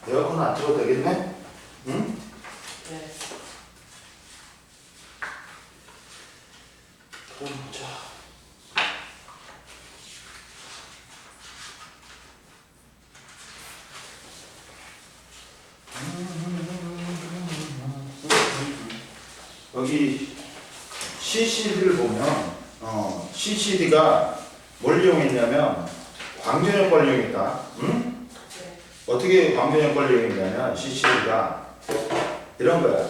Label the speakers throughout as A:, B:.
A: 에어컨 안 틀어도 되겠네? 응?
B: 네.
A: 그럼 자. 여기 CCD를 보면 CCD가 뭘 이용했냐면 광전역과를 이용했다. 응?
B: 네.
A: 어떻게 광전역과를 이용했냐면 CCD가 이런 거야.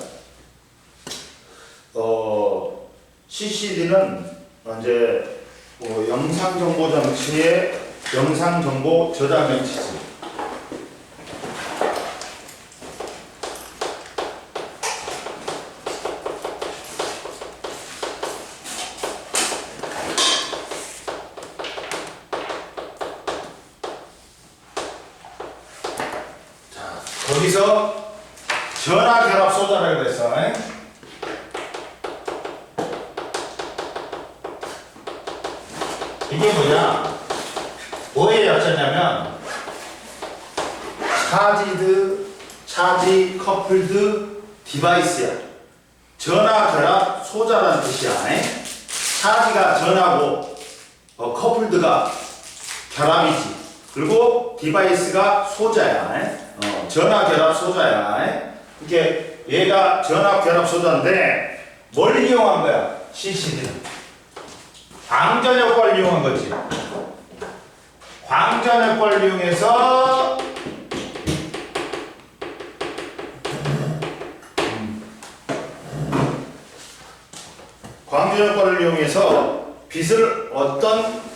A: CCD는 이제 영상정보 장치의 영상정보 저장 장치지. 거기서 전화 결합 소자라고 그랬어. 이게 뭐냐? 뭐의 약자냐면 차지 커플드 디바이스야. 전화 결합 소자라는 뜻이야. 차지가 전하고 커플드가 결합이지. 그리고 디바이스가 소자야. 전화 결합 소자야. 이게 얘가 전화 결합 소자인데 뭘 이용한 거야? CCD는 광전 효과를 이용한 거지. 광전 효과를 이용해서 광전 효과를 이용해서 빛을 어떤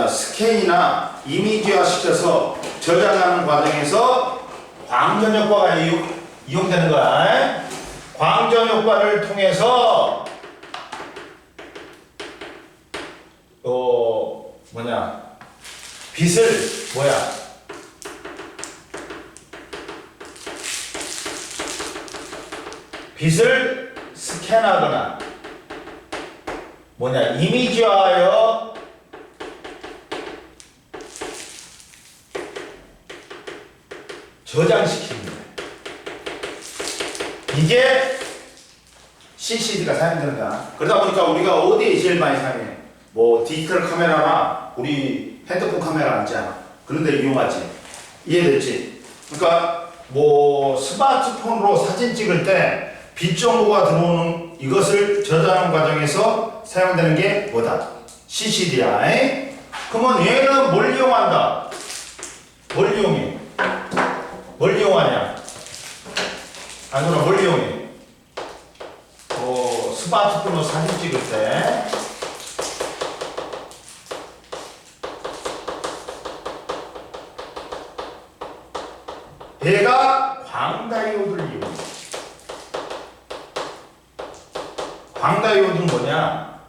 A: 스캔이나 이미지화 시켜서 저장하는 과정에서 광전 효과가 이용되는 거야. 광전 효과를 통해서 빛을 빛을 스캔하거나 이미지화하여 저장시키는 거예요. 이게 CCD가 사용되는 거야. 그러다 보니까 우리가 어디에 제일 많이 사용해? 디지털 카메라나 우리 핸드폰 카메라 있잖아. 그런데 이용하지. 이해됐지? 그러니까 스마트폰으로 사진 찍을 때 빛 정보가 들어오는 이것을 저장하는 과정에서 사용되는 게 뭐다? CCD야. 그러면 얘는 뭘 이용한다? 뭘 이용해? 뭘 이용하냐? 아니구나, 뭘 이용해? 스마트폰으로 사진 찍을 때 얘가 광다이오드를 이용해. 광다이오드는 뭐냐?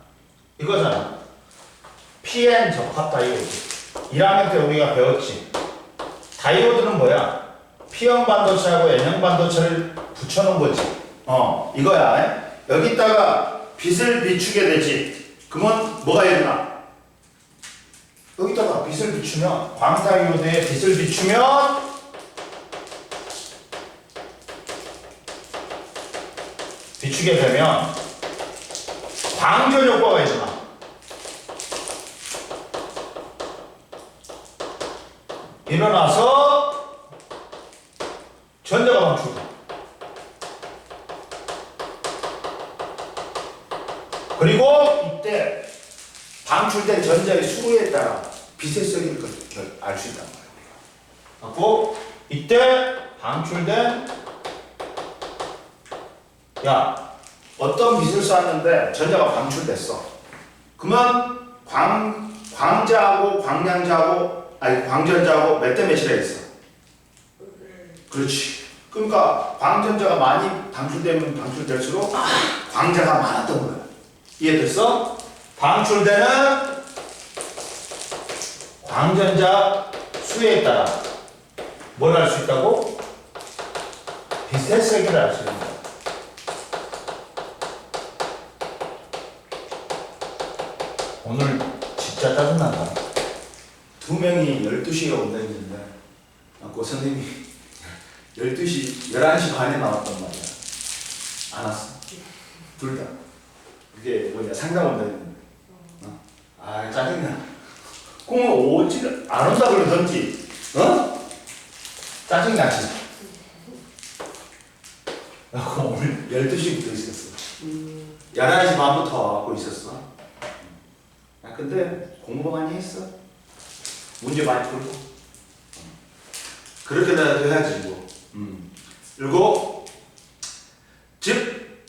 A: 이거잖아. PN 적합 다이오드. 1학년 때 우리가 배웠지. 다이오드는 뭐야? P형 반도체하고 N형 반도체를 붙여놓은 거지. 이거야. 여기다가 빛을 비추게 되지. 그러면 뭐가 일어나? 여기다가 빛을 비추면, 광다이오드에 빛을 비추면 비추게 되면 광전 효과가 일어나. 일어나서 전자가 방출돼. 그리고 이때 방출된 전자의 수에 따라 빛의 세기를 알 수 있단 말이야. 그리고 이때 방출된 어떤 빛을 쐈는데 전자가 방출됐어. 그러면 광자하고 광전자하고 몇 대 몇이라 했어? 그렇지. 그러니까 광전자가 많이 방출되면 방출될수록 광자가 많았던 거야. 이해됐어? 방출되는 광전자 수에 따라 뭘 알 수 있다고? 빛의 세기를 알 수 있는 거야. 오늘 진짜 짜증난다. 두 명이 12시에 온다 했는데 그래갖고 선생님이 12시, 11시 반에 나왔단 말이야. 안 왔어. 둘 다. 그게 뭐냐, 상담원다 했는데. 아, 짜증나. 그러면 오지, 안 온다 그러던지, 짜증나지. 오늘 12시부터 있었어. 11시 반부터 와갖고 있었어. 야, 근데 공부 많이 했어. 문제 많이 풀고. 그렇게라도 해야지, 뭐. 그리고, 즉,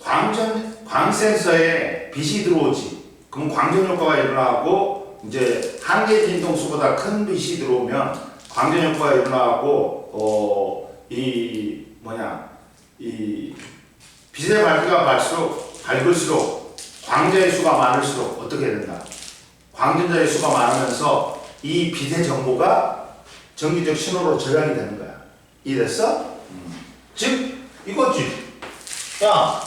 A: 광센서에 빛이 들어오지. 그럼 광전효과가 일어나고, 이제, 한계 진동수보다 큰 빛이 들어오면, 광전효과가 일어나고, 이 빛의 밝기가 밝을수록 광자의 수가 많을수록 어떻게 된다? 광전자의 수가 많으면서 이 빛의 정보가 전기적 신호로 저장이 되는 거야. 이해됐어? 즉 이거지. 야,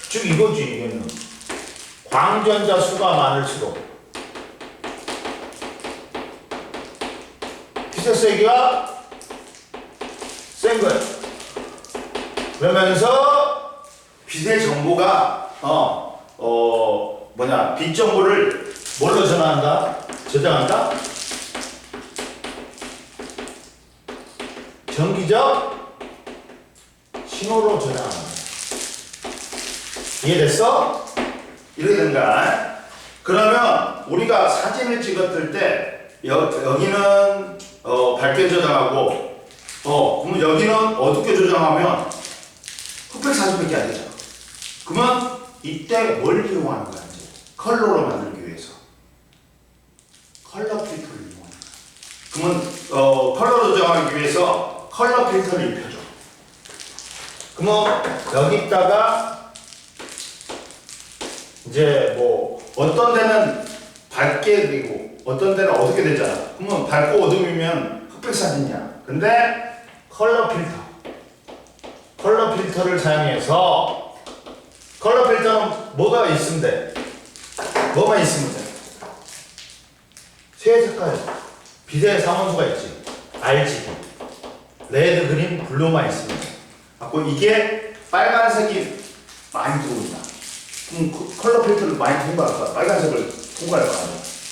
A: 즉 이거지. 이거는 광전자 수가 많을수록 빛의 세기가 센 거예요. 그러면서 빛의 정보가 빛 정보를 뭘로 전환한다? 저장한다? 전기적 신호로 저장한다. 이해됐어? 이렇게 된 거야. 그러면 우리가 사진을 찍었을 때 여기는 밝게 저장하고 그러면 여기는 어둡게 조정하면 흑백 사진밖에 안 되잖아. 그러면 이때 뭘 이용하는 거야? 이제 컬러로 만들기 위해서 컬러 필터를 이용하는 거야. 그러면 컬러로 조정하기 위해서 컬러 필터를 입혀줘. 그러면 여기다가 이제 뭐 어떤 데는 밝게 되고 어떤 데는 어둡게 되잖아. 그러면 밝고 어둠이면 흑백 사진이야. 근데 컬러 필터를 사용해서 컬러 필터는 뭐가 있으면 돼? 뭐만 있으면 돼? 세 색깔 빛의 상원수가 있지. RGB 레드, 그린, 블루만 있으면 돼. 이게 빨간색이 많이 들어온다. 그럼 컬러 필터를 많이 통과할 거야. 빨간색을 통과할 거야.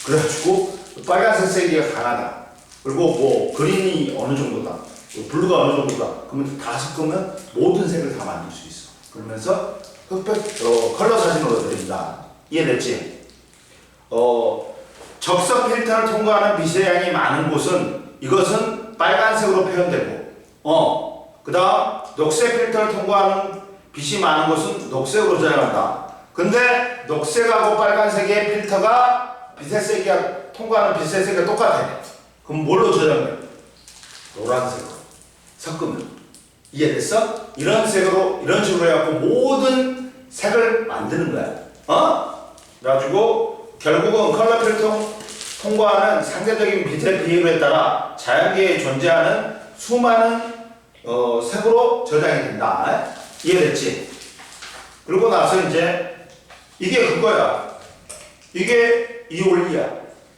A: 그래가지고 빨간색 세기가 강하다. 그리고 뭐 그린이 어느 정도다. 블루가 어느 정도다. 그러면 다 섞으면 모든 색을 다 만들 수 있어. 그러면서 흑백 컬러 사진으로 드립니다. 이해됐지? 적석 필터를 통과하는 빛의 양이 많은 곳은 이것은 빨간색으로 표현되고, 그 다음 녹색 필터를 통과하는 빛이 많은 곳은 녹색으로 저장한다. 근데 녹색하고 빨간색의 필터가 빛의 세기가 통과하는 빛의 세기가 똑같아. 그럼 뭘로 저장해? 노란색으로 섞으면. 이해됐어? 이런 색으로, 이런 식으로 해갖고 모든 색을 만드는 거야. 그래가지고 결국은 컬러 필터 통과하는 상대적인 빛의 비율에 따라 자연계에 존재하는 수많은 색으로 저장이 된다. 이해됐지? 그리고 나서 이제 이게 그거야. 이게 이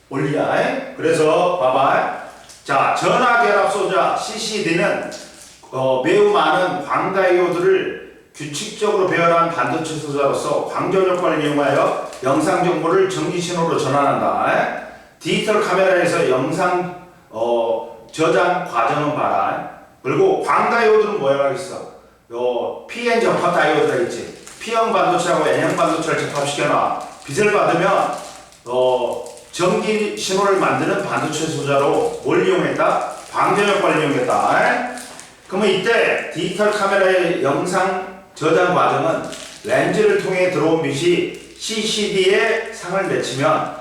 A: 원리야. 그래서 봐봐. 자, 전하결합 소자 CCD는 매우 많은 광다이오드를 규칙적으로 배열한 반도체 소자로서 광전 효과를 이용하여 영상 정보를 전기 신호로 전환한다. 디지털 카메라에서 영상 저장 과정은 봐라. 그리고 광다이오드는 뭐라고 있어? PN 접합 다이오드가 있지. P형 반도체하고 N형 반도체를 접합시켜놔. 빛을 받으면 전기 신호를 만드는 반도체 소자로 뭘 이용했다? 광전 효과를 이용했다. 그러면 이때 디지털 카메라의 영상 저장 과정은 렌즈를 통해 들어온 빛이 CCD에 상을 맺히면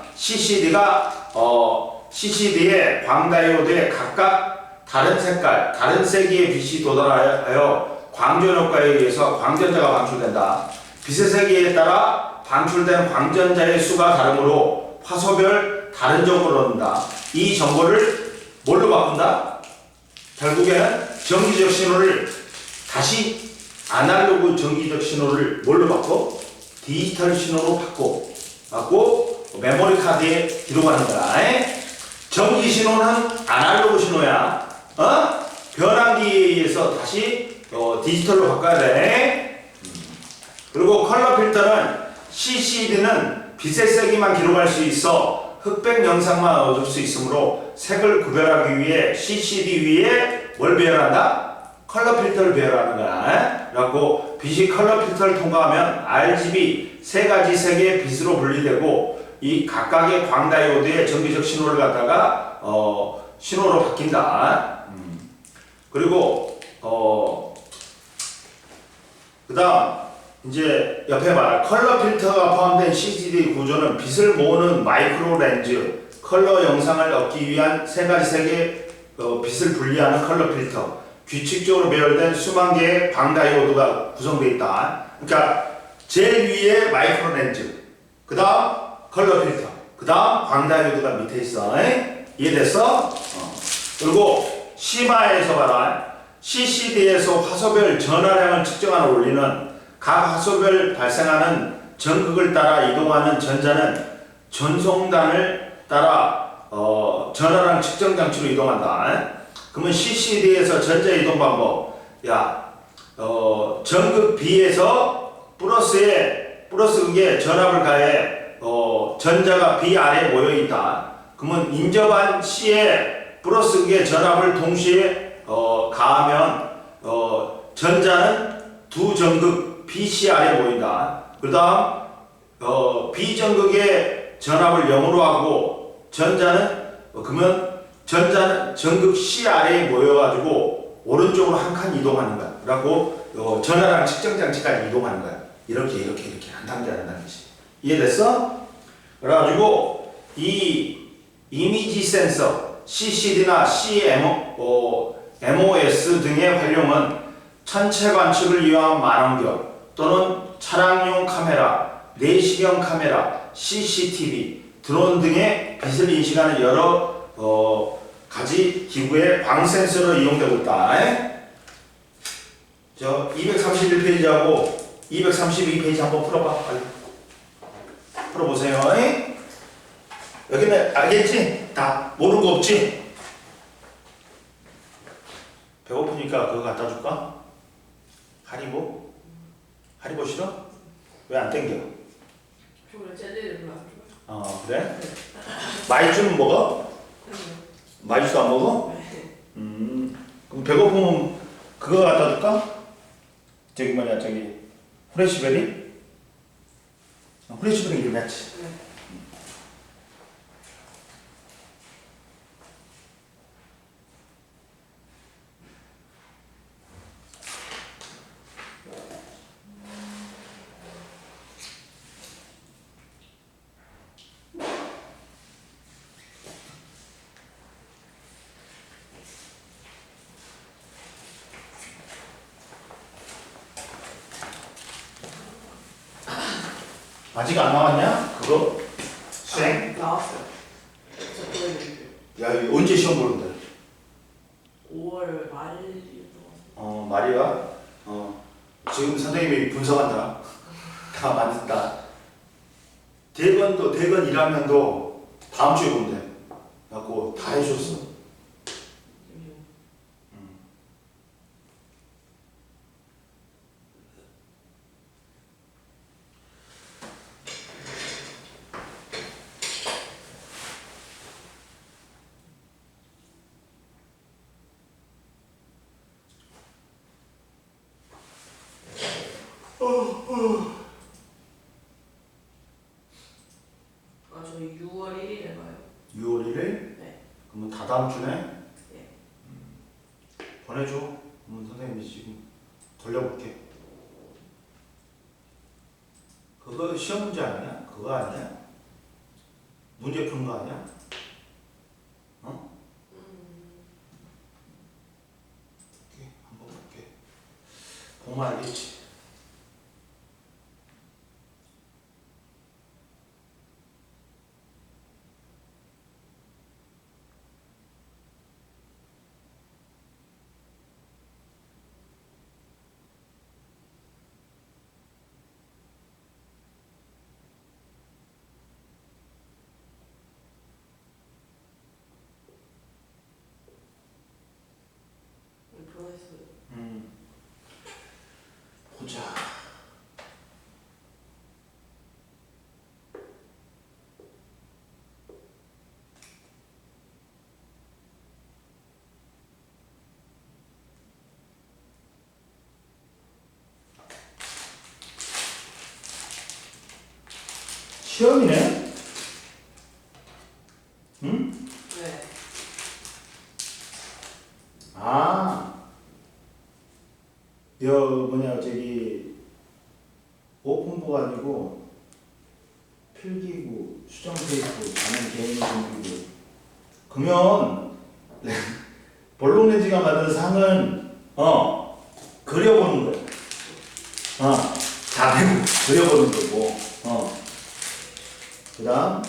A: CCD에 광다이오드에 각각 다른 색깔, 다른 세기의 빛이 도달하여 광전 효과에 의해서 광전자가 방출된다. 빛의 세기에 따라 방출된 광전자의 수가 다르므로 화소별 다른 정보를 얻는다. 이 정보를 뭘로 바꾼다? 결국에는 전기적 신호를 다시 아날로그 전기적 신호를 뭘로 바꿔? 디지털 신호로 바꿔 메모리 카드에 기록하는 거야. 전기 신호는 아날로그 신호야. 변환기에 의해서 다시 디지털로 바꿔야 돼. 그리고 컬러 필터는 CCD는 빛의 세기만 기록할 수 있어 흑백 영상만 얻을 수 있으므로 색을 구별하기 위해 CCD 위에 뭘 배열한다? 컬러 필터를 배열하는 거야. 그래갖고 빛이 컬러 필터를 통과하면 RGB 세 가지 색의 빛으로 분리되고 이 각각의 광다이오드의 전기적 신호를 갖다가 신호로 바뀐다. 그리고 그다음 이제 옆에 말할 컬러 필터가 포함된 CCD 구조는 빛을 모으는 마이크로 렌즈, 컬러 영상을 얻기 위한 세 가지 색의 빛을 분리하는 컬러 필터, 규칙적으로 배열된 수만 개의 광다이오드가 구성되어 있다. 그러니까 제일 위에 마이크로 렌즈, 그 다음 컬러 필터, 그 다음 광다이오드가 밑에 있어. 이해됐어? 그리고 시마에서 봐라. CCD에서 화소별 전하량을 측정하는 원리는 각 화소별 발생하는 전극을 따라 이동하는 전자는 전송단을 따라 전하량 측정 장치로 이동한다. 그러면 CCD에서 전자 이동 방법, 전극 B에서 플러스극에 전압을 가해 전자가 B 아래에 모여 있다. 그러면 인접한 C에 플러스극에 전압을 동시에 가하면 전자는 두 전극 BC 아래에 모인다. 그 다음 B전극의 전압을 0으로 하고 그러면 전자는 전극 C 아래에 모여가지고 오른쪽으로 한 칸 이동하는 거야. 그래갖고 전하량 측정 장치까지 이동하는 거야. 이렇게 한 단계 한 단계씩. 이해됐어? 그래가지고 이 이미지 센서 CCD나 MOS 등의 활용은 천체 관측을 위한 망원경 또는 차량용 카메라, 내시경 카메라, CCTV, 드론 등의 빛을 인식하는 여러 가지 기구의 광 센서로 이용되고 있다. 저 231페이지하고 232페이지 한번 풀어봐. 풀어보세요. 여기는 알겠지? 다 모르는 거 없지? 배고프니까 그거 갖다 줄까? 하리보? 하리보 싫어? 왜 안 땡겨?
B: 저 원래 젤리를 별로 안 좋아해요.
A: 그래? 마이쮸는 먹어? 마이쮸도 안 먹어?
B: 네.
A: 그럼 배고프면 그거 갖다 줄까? 저기 후레시베리? 후레시베리 이름 낫지?
B: 네.
A: 아직 안 나왔냐? 그거? 수행?
B: 나왔어요. 저 보여드릴게요.
A: 야, 이거 언제 시험 보는데?
B: 5월 말일 동안.
A: 말이야. 지금 선생님이 분석한다. 다 만든다. 대건 1학년도 다음 주에 본대. 그래갖고 다 해줬어.
B: 저희 6월 1일에 봐요.
A: 6월 1일?
B: 네.
A: 그러면 다 다음 주네?
B: 네.
A: 보내줘. 그러면 선생님이 지금 돌려볼게. 그거 시험 문제 아니야? 그거 아니야? 문제 푸는 거 아니야? 오케이, 한번 볼게. 보면 알겠지. 시험이네? 응?
B: 네.
A: 아, 저기 오픈부가 아니고 필기구, 수정 테이프, 가는 개인 준비구. 그러면 볼록렌즈가 만든 상은 그려보는 거야. 다 되고 그려보는 거고. 그다음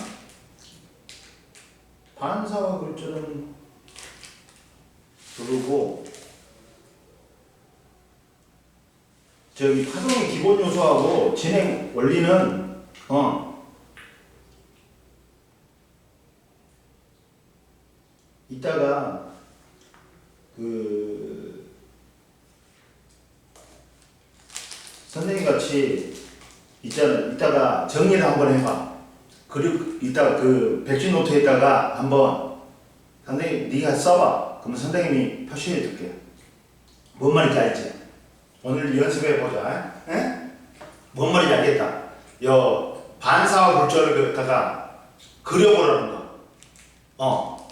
A: 반사와 글자는 그러고 저기 파동의 기본 요소하고 진행 원리는 이따가 그 선생님 같이 이따가 정리를 한번 해봐. 그리고 이따 그 백지 노트에다가 한번 선생님 네가 써봐. 그러면 선생님이 표시해 줄게. 뭔 말인지 알지? 오늘 연습해 보자. 에? 뭔 말인지 알겠다. 반사와 골조를 갖다가 그려보라는 거.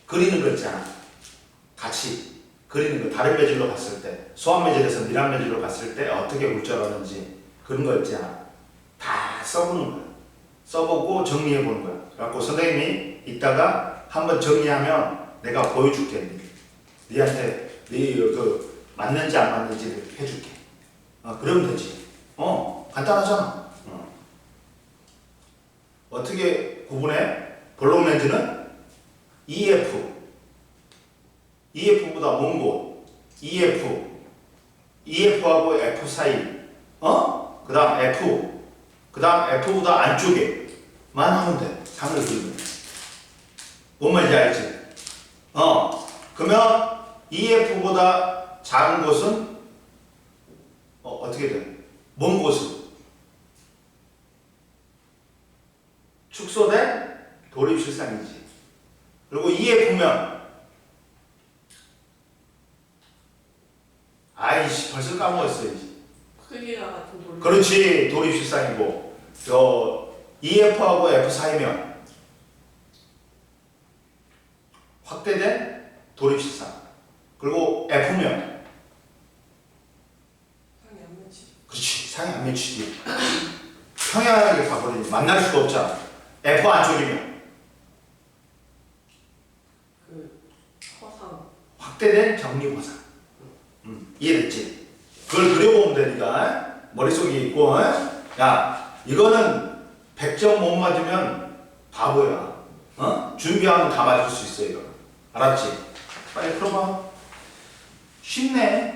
A: 그리는 거 있잖아. 같이 그리는 거. 다른 매질로 봤을 때, 소환 매질에서 미란 매질로 봤을 때 어떻게 골조하는지 그런 거 있잖아. 다 써보는 거야. 써보고 정리해 보는 거야. 그래갖고 선생님이 이따가 한번 정리하면 내가 보여줄게. 니한테 그 맞는지 안 맞는지를 해줄게. 그러면 되지. 간단하잖아. 어떻게 구분해? 볼록렌즈는 EF보다 먼 곳, EF하고 F 사이, 그 다음 F, 그 다음 F보다 안쪽에만 하면 돼. 상을 그리면. 뭔 말인지 알지? 그러면 EF보다 작은 곳은 어떻게 돼? 먼 곳은 축소된 도립실상이지. 그리고 EF면 아이씨 벌써 까먹었어.
B: 크기가 같은 돌.
A: 그렇지. 도립실상이고 EF하고 F 사이면 확대된 도립실상. 그리고 F면
B: 상이 안 맺히지.
A: 그렇지. 상이 안 맺히지. 평행하게 가버리니 만날 수가 없잖아. F 안쪽이면
B: 그 허상.
A: 확대된 정립허상. 이해됐지? 그걸 그려보면 되니까 머릿속에 있고. 야 이거는 100점 못 맞으면 바보야. 준비하면 다 맞을 수 있어 이거. 알았지? 빨리 풀어봐. 쉽네.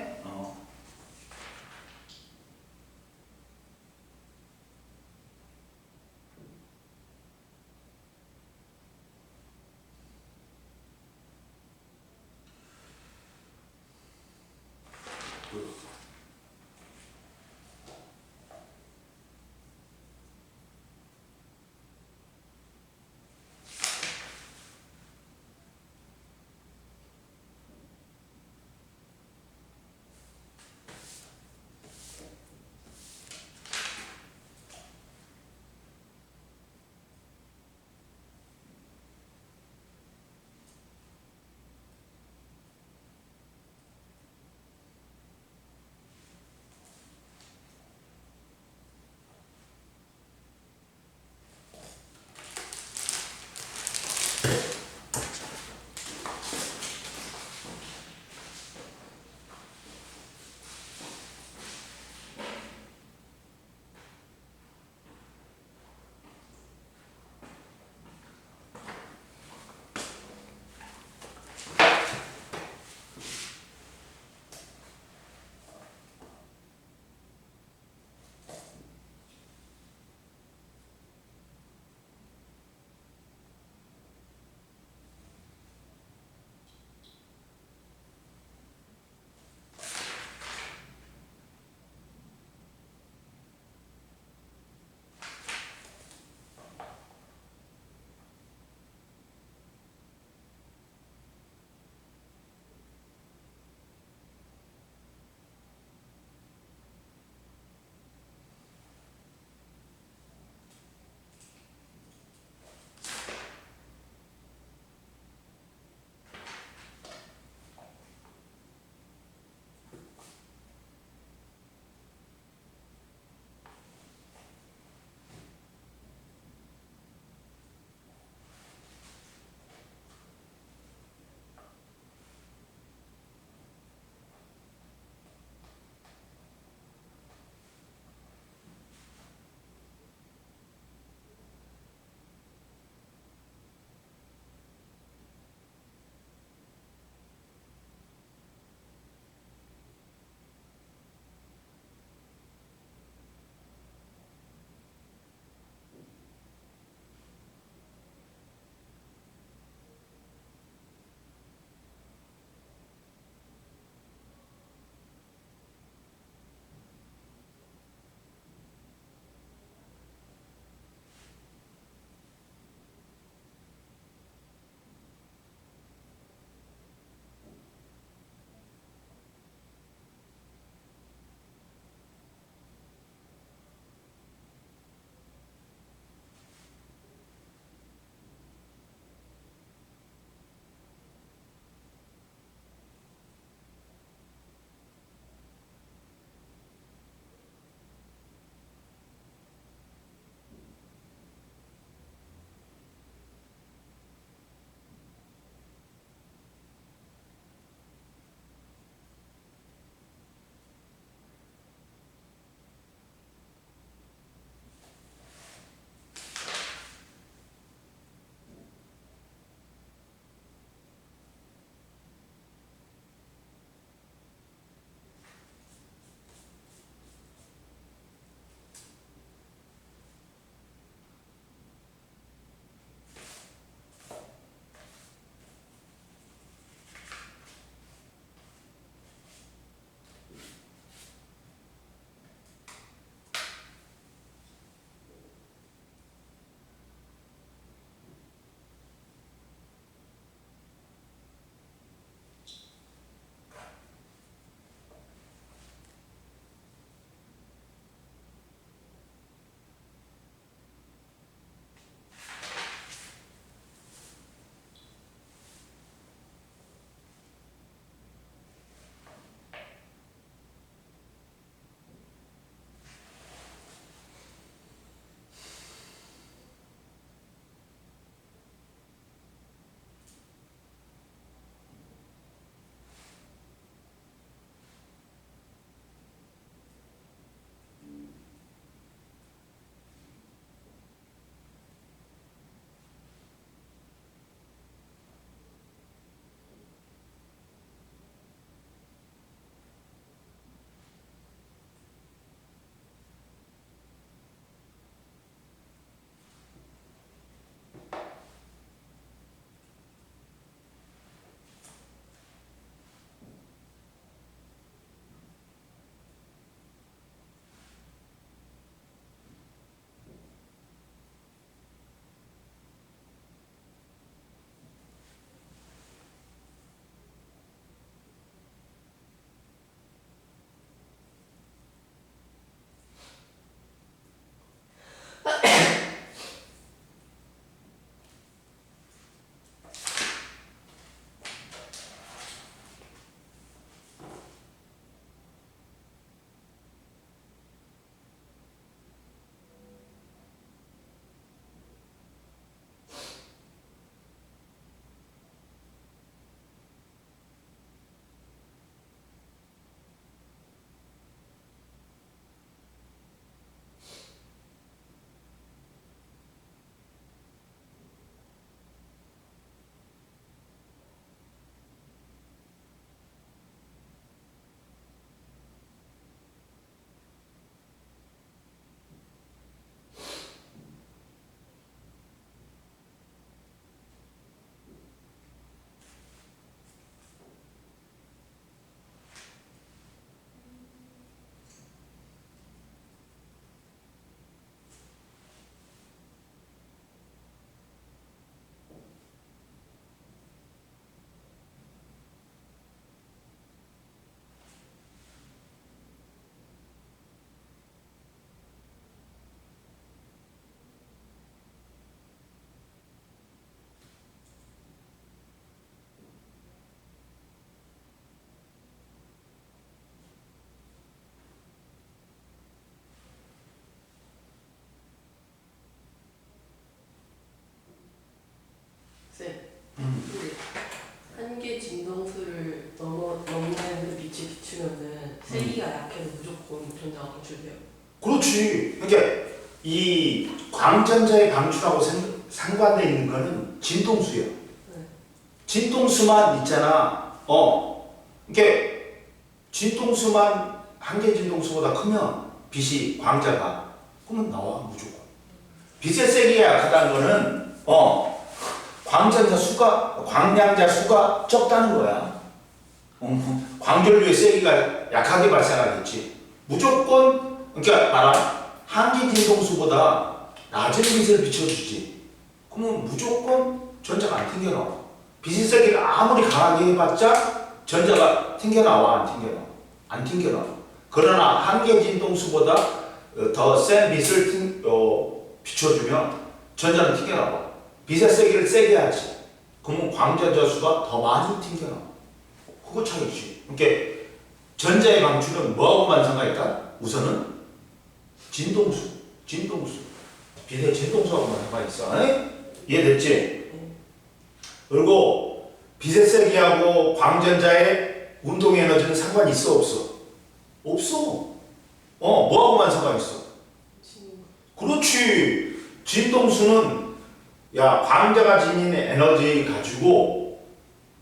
B: 근데 한계 진동수를 넘는 그 빛이 비추면은 세기가 약해서 무조건 전자가 방출돼요.
A: 그렇지. 그러니까 이 광전자의 방출하고 상관돼 있는 거는 진동수예요.
B: 네.
A: 진동수만 있잖아. 이게 진동수만 한계 진동수보다 크면 빛이 광자가 그러면 나와 무조건. 빛의 세기가 약하다는 거는 광량자 수가 적다는 거야. 광전류의 세기가 약하게 발생하겠지. 무조건 그러니까 봐라. 한계 진동수보다 낮은 빛을 비춰주지. 그러면 무조건 전자가 안 튕겨나와. 빛의 세기를 아무리 강하게 해봤자 전자가 튕겨나와 안 튕겨나와? 안 튕겨나와. 그러나 한계 진동수보다 더 센 빛을 비춰주면 전자는 튕겨나와. 빛의 세기를 세게 하지. 그러면 광전자 수가 더 많이 튕겨나와. 그거 차이지. 그러니까 전자의 방출은 뭐하고만 상관있다? 우선은 진동수. 빛의 진동수하고만 상관있어. 이해됐지? 그리고 빛의 세기하고 광전자의 운동 에너지는 상관이 있어 없어? 없어. 뭐하고만 상관있어? 그렇지. 진동수는 광자가 지닌 에너지 가지고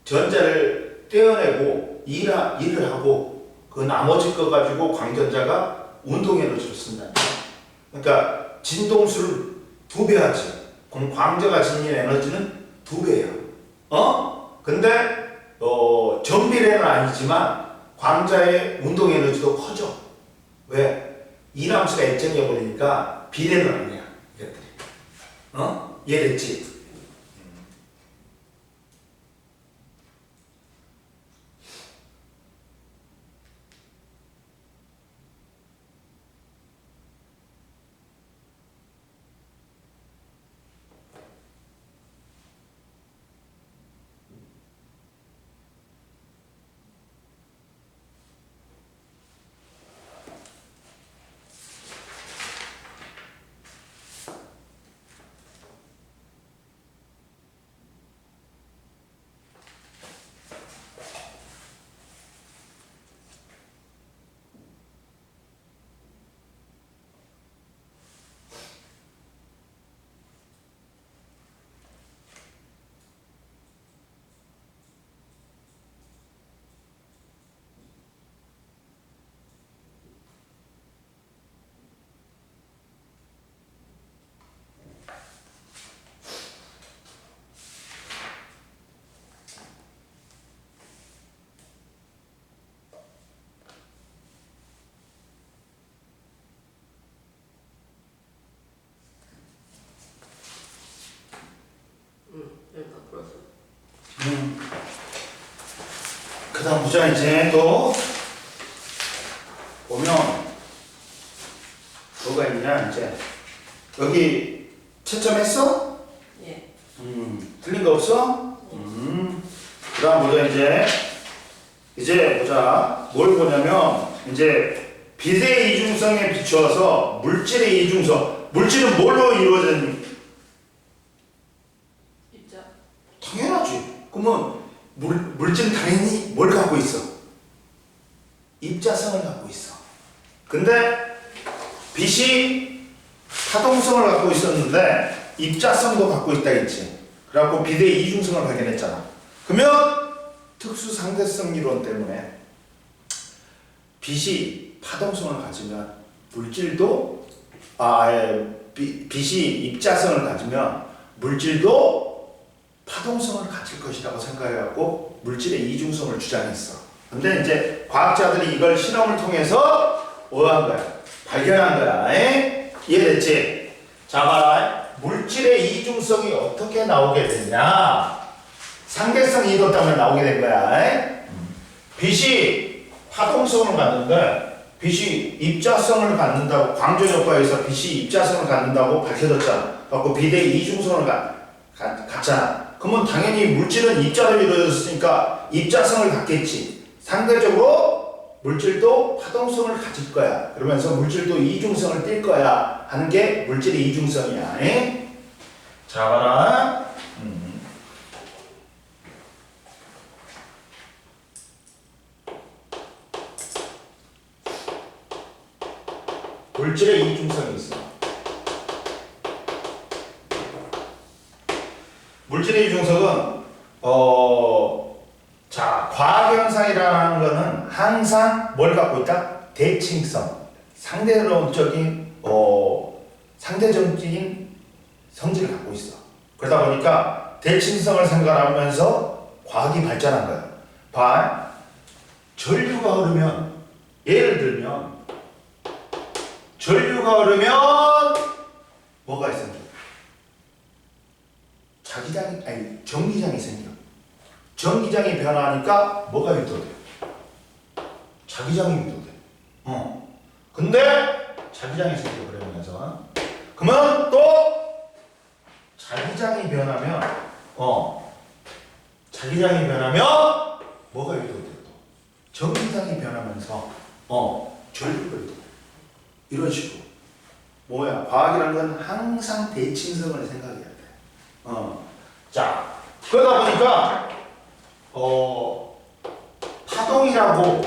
A: 전자를 떼어내고 일을 하고 그 나머지 거 가지고 광전자가 운동 에너지를 쓴다. 그러니까 진동수를 2배 하지. 그럼 광자가 지닌 에너지는 2배야. 근데 전비례는 아니지만 광자의 운동 에너지도 커져. 왜? 이함수가 액정이어 버리니까 비례는 아니야. 이것들이. 이해됐지?
B: 네, 다 풀었어요.
A: 그 다음 보자. 이제 또 보면 뭐가 있냐. 이제 여기 채점했어?
B: 예.
A: 틀린 거 없어? 그 다음 보자. 이제 보자. 뭘 보냐면 이제 빛의 이중성에 비추어서 물질의 이중성. 물질은 뭘로 이루어졌니?
B: 입자.
A: 당연하지. 그러면 물질은 당연히 뭘 갖고 있어? 입자성을 갖고 있어. 근데 빛이 파동성을 갖고 있었는데 입자성도 갖고 있다 했지. 그래갖고 빛의 이중성을 발견했잖아. 그러면 특수 상대성 이론 때문에 빛이 파동성을 가지면 물질도 빛이 입자성을 가지면 물질도 파동성을 가질 것이라고 생각해갖고 물질의 이중성을 주장했어. 근데 이제 과학자들이 이걸 실험을 통해서 뭐한 거야? 발견한 거야. 이해됐지? 자, 봐라. 물질의 이중성이 어떻게 나오게 되냐? 상대성 이론 때문에 나오게 된 거야. 빛이 파동성을 갖는데 빛이 입자성을 갖는다고, 광전 효과에서 빛이 입자성을 갖는다고 밝혀졌잖아. 그래서 빛의 이중성을 갖잖아. 그러면 당연히 물질은 입자로 이루어졌으니까 입자성을 갖겠지. 상대적으로 물질도 파동성을 가질 거야. 그러면서 물질도 이중성을 띌 거야 하는 게 물질의 이중성이야. 자, 봐라. 물질의 이중성이 있어. 물질의 이중성은 자, 과학 현상이라는 거는 항상 뭘 갖고 있다? 대칭성, 상대적인 성질을 갖고 있어. 그러다 보니까 대칭성을 생각하면서 과학이 발전한 거야. 봐, 전류가 흐르면, 예를 들면 전류가 흐르면 뭐가 있어? 전기장이 생겨. 전기장이 변하니까 뭐가 유도돼? 자기장이 유도돼. 근데 자기장이 생겨. 그러면 또 자기장이 변하면 뭐가 유도돼? 또 전기장이 변하면서 전류가 유도돼. 이런 식으로. 뭐야? 과학이라는 건 항상 대칭성을 생각해야 돼. 자, 그러다 보니까 파동이라고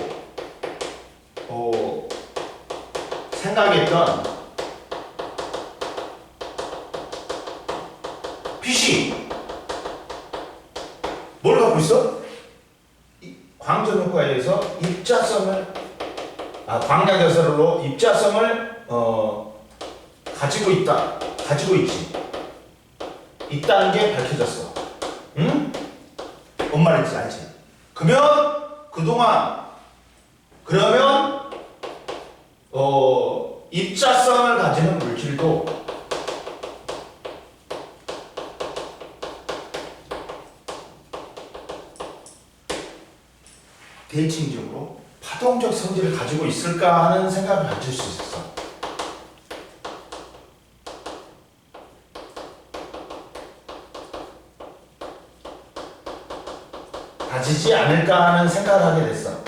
A: 생각했던 빛이 뭘 갖고 있어? 광전 효과에 의해서 광량결설로 입자성을 가지고 있지. 있다는 게 밝혀졌어. 응? 뭔 말인지 알지? 그러면 입자성을 가지는 물질도 대칭적으로 파동적 성질을 가지고 있을까 하는 생각을 가질 수 있었어. 가지지 않을까 하는 생각을 하게 됐어.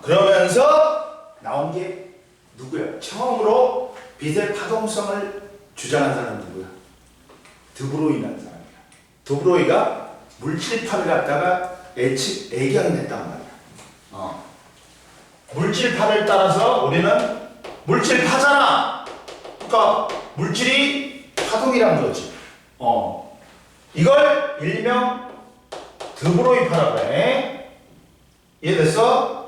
A: 그러면서 나온 게 누구야? 처음으로 빛의 파동성을 주장한 사람은 누구야? 드브로이라는 사람이야. 드브로이가 물질파를 갖다가 애견했단 말이야. 물질파를 따라서 우리는 물질파잖아. 그러니까 물질이 파동이란 거지. 이걸 일명 드브로이파라고 해. 이해됐어?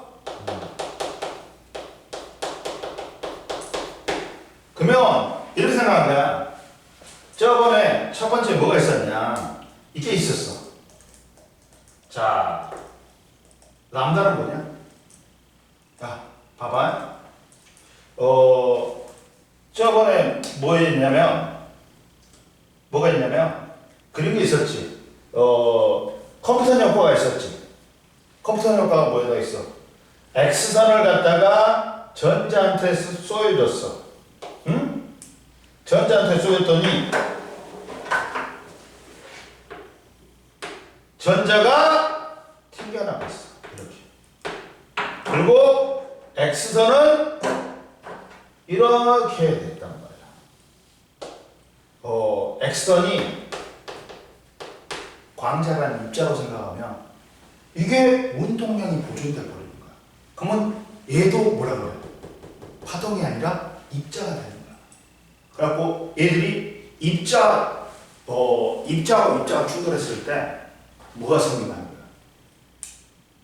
A: 그러면 이렇게 생각한 거야. 저번에 첫 번째 뭐가 있었냐? 이게 있었어. 자, 람다는 뭐냐? 자, 봐봐. 저번에 뭐가 있냐면 그런 게 있었지. 컴퓨터 효과가 있었지. 컴퓨터 효과가 뭐에다 있어? X선을 갖다가 전자한테 쏘여줬어. 응? 전자한테 쏘였더니 전자가 튕겨나갔어. 이렇게. 그리고 X선은 이렇게 됐단 말이야. X선이 광자라는 입자로 생각하면 이게 운동량이 보존돼 버리는 거야. 그러면 얘도 뭐라 그래? 파동이 아니라 입자가 되는 거야. 그래갖고 얘들이 입자하고 입자가 충돌했을 때 뭐가 성립하는 거야?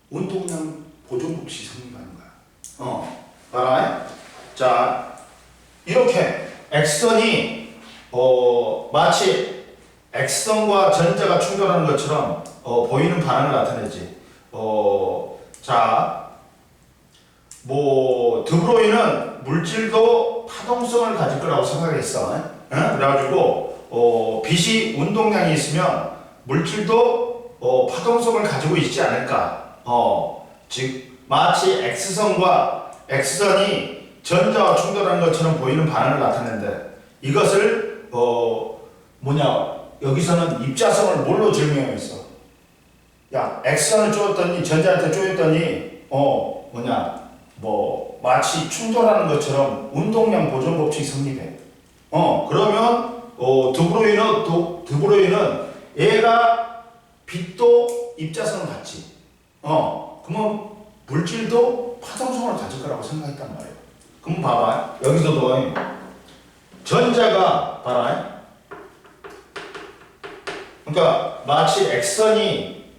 A: 운동량 보존법칙이 성립하는 거야. 봐라. 자, 이렇게 X선이 마치 X선과 전자가 충돌하는 것처럼 보이는 반응을 나타내지. 자, 드브로이는 물질도 파동성을 가질 거라고 생각했어. 그래가지고 빛이 운동량이 있으면 물질도 파동성을 가지고 있지 않을까. 즉 마치 X선이 전자와 충돌하는 것처럼 보이는 반응을 나타내는데 이것을 여기서는 입자성을 뭘로 증명했어? 야, X선을 쪼였더니 전자한테 쪼였더니 마치 충돌하는 것처럼 운동량 보존 법칙이 성립해. 그러면 드브로이는 얘가 빛도 입자성을 갖지. 그러면 물질도 파동성을 가질 거라고 생각했단 말이에요. 그럼 봐봐. 여기서도 전자가 봐라. 그러니까 마치 X선이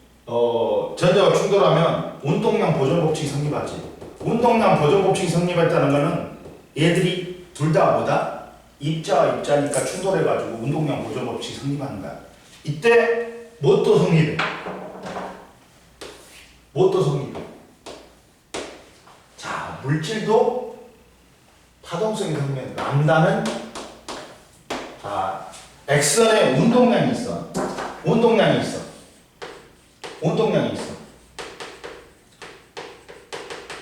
A: 전자와 충돌하면 운동량 보존 법칙이 성립하지. 운동량 보존 법칙이 성립했다는 거는 얘들이 둘 다 뭐다? 입자와 입자니까 충돌해가지고 운동량 보존 법칙이 성립하는 거야. 이때 뭣도 성립해? 뭣도 성립해? 자, 물질도 파동성이 성립해. 람다는 X선에 운동량이 있어. 운동량이 있어. 운동량이 있어.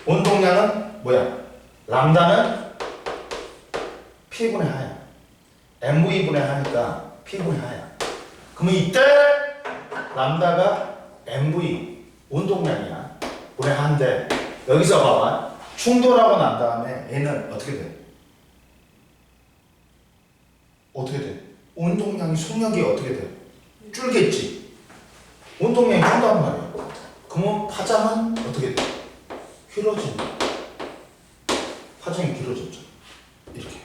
A: 운동량은 뭐야? 람다는 P분의 하야. mv분의 하니까 P분의 하야. 그러면 이때 람다가 mv 운동량이야. 분의 하인데 여기서 봐봐. 충돌하고 난 다음에 얘는 어떻게 돼? 어떻게 돼? 운동량이 속력이 어떻게 돼? 줄겠지. 운동량이 줄단 말이야. 그러면 파장은 어떻게 돼? 길어진다. 파장이 길어졌죠. 이렇게.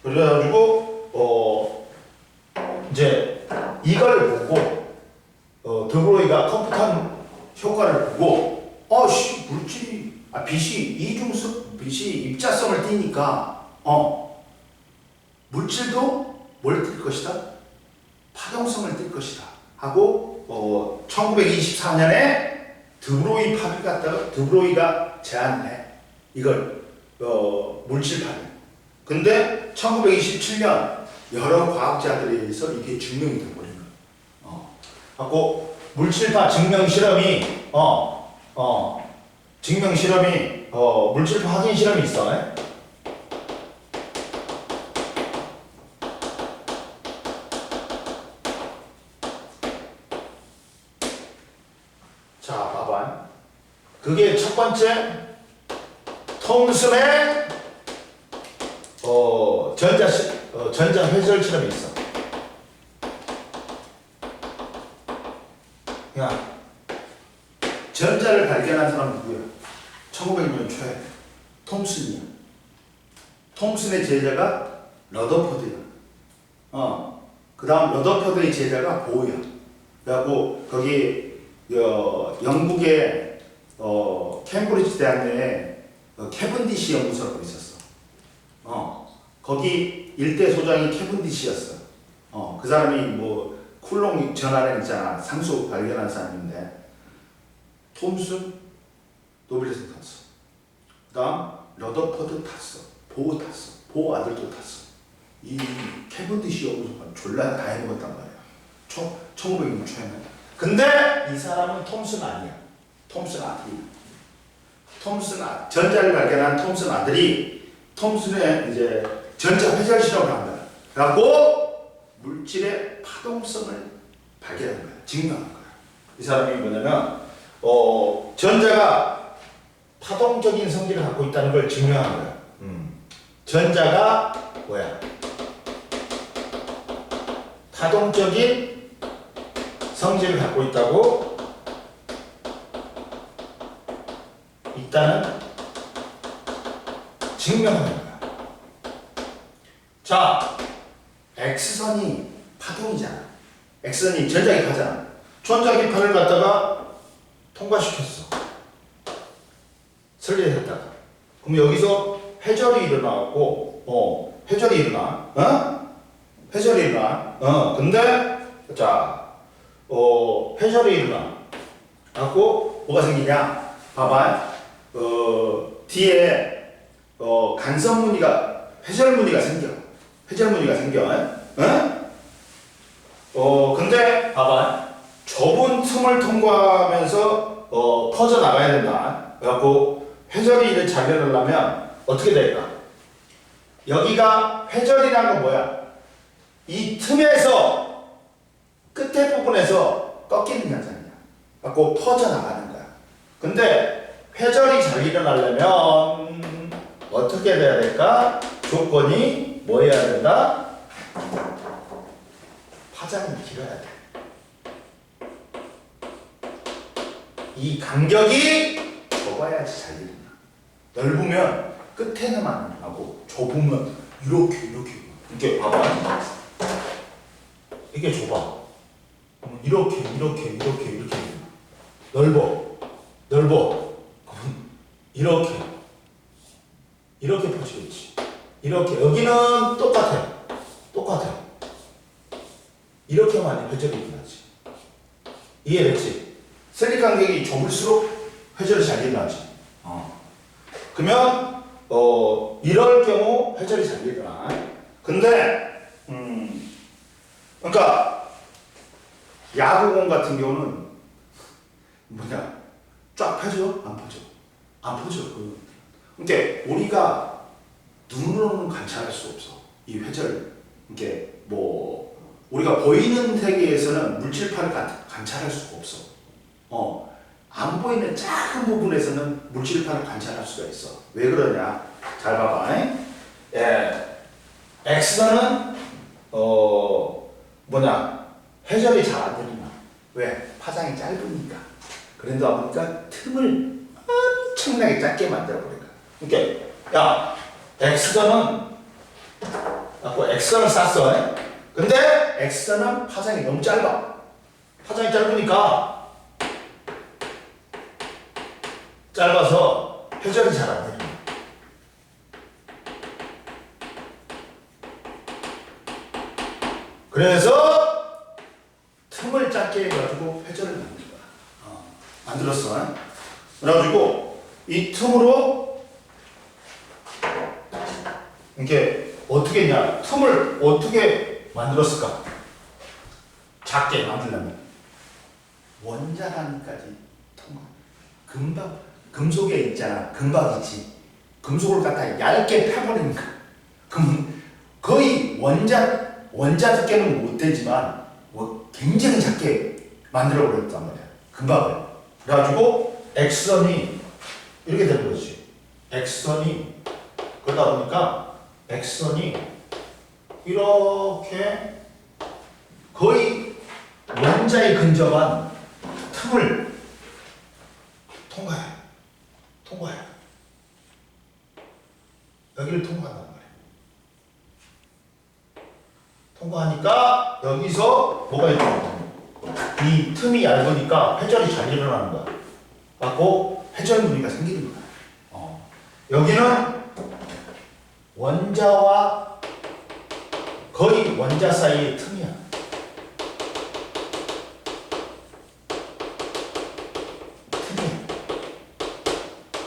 A: 그래가지고 이제 이걸 보고 드브로이가 컴퓨터한 효과를 보고 물질이 빛이 입자성을 띠니까 물질도 뭘 띌 것이다? 파동성을 띌 것이다 하고 1924년에 드브로이가 제안해. 이걸 물질 파동. 근데 1927년 여러 과학자들에 의해서 이게 증명이 돼버린 거예요. 하고 물질파 증명 실험이 물질파 확인 실험이 있어. 자, 봐봐. 그게 첫 번째 톰슨의 전자 회절 실험이 있어. 야, 전자를 발견한 사람은 누구야? 1900년 초에 톰슨이야. 톰슨의 제자가 러더포드야. 그 다음 러더포드의 제자가 보우야. 그래갖고 거기 영국의 캠브리지 대학 내에 캐븐디시 연구소라고 있었어. 거기 일대 소장이 캐븐디시였어. 그 사람이 뭐 쿨롱 전화량 있잖아. 상수 발견한 사람인데 톰슨 노벨상 탔어. 그 다음 러더퍼드 탔어. 보우 탔어. 보우 아들도 탔어. 이 캐븐디시 연구소가 졸라 다 해먹었단 말이야. 1900년 초에는. 근데 이 사람은 톰슨 아니야. 톰슨 아들이야. 전자를 발견한 톰슨 아들이 톰슨의 이제 전자 회절 실험을 한 거야. 그래갖고 물질의 파동성을 발견한 거야. 증명한 거야. 이 사람이 뭐냐면 전자가 파동적인 성질을 갖고 있다는 걸 증명한 거야. 전자가 뭐야? 파동적인 성질을 갖고 있다는 증명하는 거야. 자, X선이 파동이잖아. X선이 전자기파잖아. 전자기파를 갖다가 통과시켰어. 설계했다가. 그럼 여기서 회절이 일어나고, 회절이 일어나. 회절이 일어나. 근데, 자, 회절이 일어나. 갖고, 뭐가 생기냐? 봐봐. 뒤에, 간섭 무늬가, 회절 무늬가 생겨. 회절 무늬가 생겨. 근데, 봐봐. 좁은 틈을 통과하면서, 퍼져나가야 된다. 그래갖고, 회절이 잘 일어나려면, 어떻게 될까? 여기가 회절이라는 건 뭐야? 이 틈에서, 끝에 부분에서 꺾이는 현상이야. 그래갖고, 퍼져나가는 거야. 근데, 회절이 잘 일어나려면, 어떻게 돼야 될까? 조건이 뭐 해야 된다? 파장이 길어야 돼. 이 간격이 좁아야지 잘 일어나. 넓으면 끝에만 하고 좁으면 이렇게 봐봐. 이게 좁아. 이렇게 넓어. 이렇게 펼치겠지. 이렇게 여기는 똑같아. 이렇게만 회절이 일어나지. 이해됐지? 셀리 간격이 좁을수록 회절이 잘 일어나지. 그러면 이럴 경우 회절이 잘 일어나. 근데 그러니까 야구공 같은 경우는 뭐냐 쫙 펴져? 안 펴져. 그러니까 우리가 눈으로는 관찰할 수 없어. 이 회절 이게 뭐 우리가 보이는 세계에서는 물질파를 관찰할 수가 없어. 안 보이는 작은 부분에서는 물질파를 관찰할 수가 있어. 왜 그러냐? 잘 봐봐. X선은 회절이 잘 안 되나? 왜? 파장이 짧으니까. 그런다 보니까 틈을 엄청나게 작게 만들어 버린 거야. 그러니까 X선은 X선을 쌌어. 근데 X선은 파장이 너무 짧아. 파장이 짧아서 회절이 잘 안 되는 거야. 그래서 틈을 작게 해가지고 회절을 만든 거야. 만들었어. 그래가지고 이 틈으로 이렇게 어떻게 했냐? 틈을 어떻게 만들었을까? 작게 만들려면 원자단까지 통과. 금속에 있잖아. 금박 있지. 금속을 갖다 얇게 펴버리는 거야. 그럼 거의 원자 두께는 못 되지만 굉장히 작게 만들어 버렸단 말이야. 금박을. 그래가지고 X선이 이렇게 된 거지. X선이 그러다 보니까 X선이 이렇게 거의 원자에 근접한 틈을 통과해. 여기를 통과한단 말이야. 통과하니까 여기서 뭐가 있죠? 이 틈이 얇으니까 회절이 잘 일어나는 거야. 갖고 회절 무늬가 생기는 거야. 여기는 원자와 거의 원자 사이의 틈이야.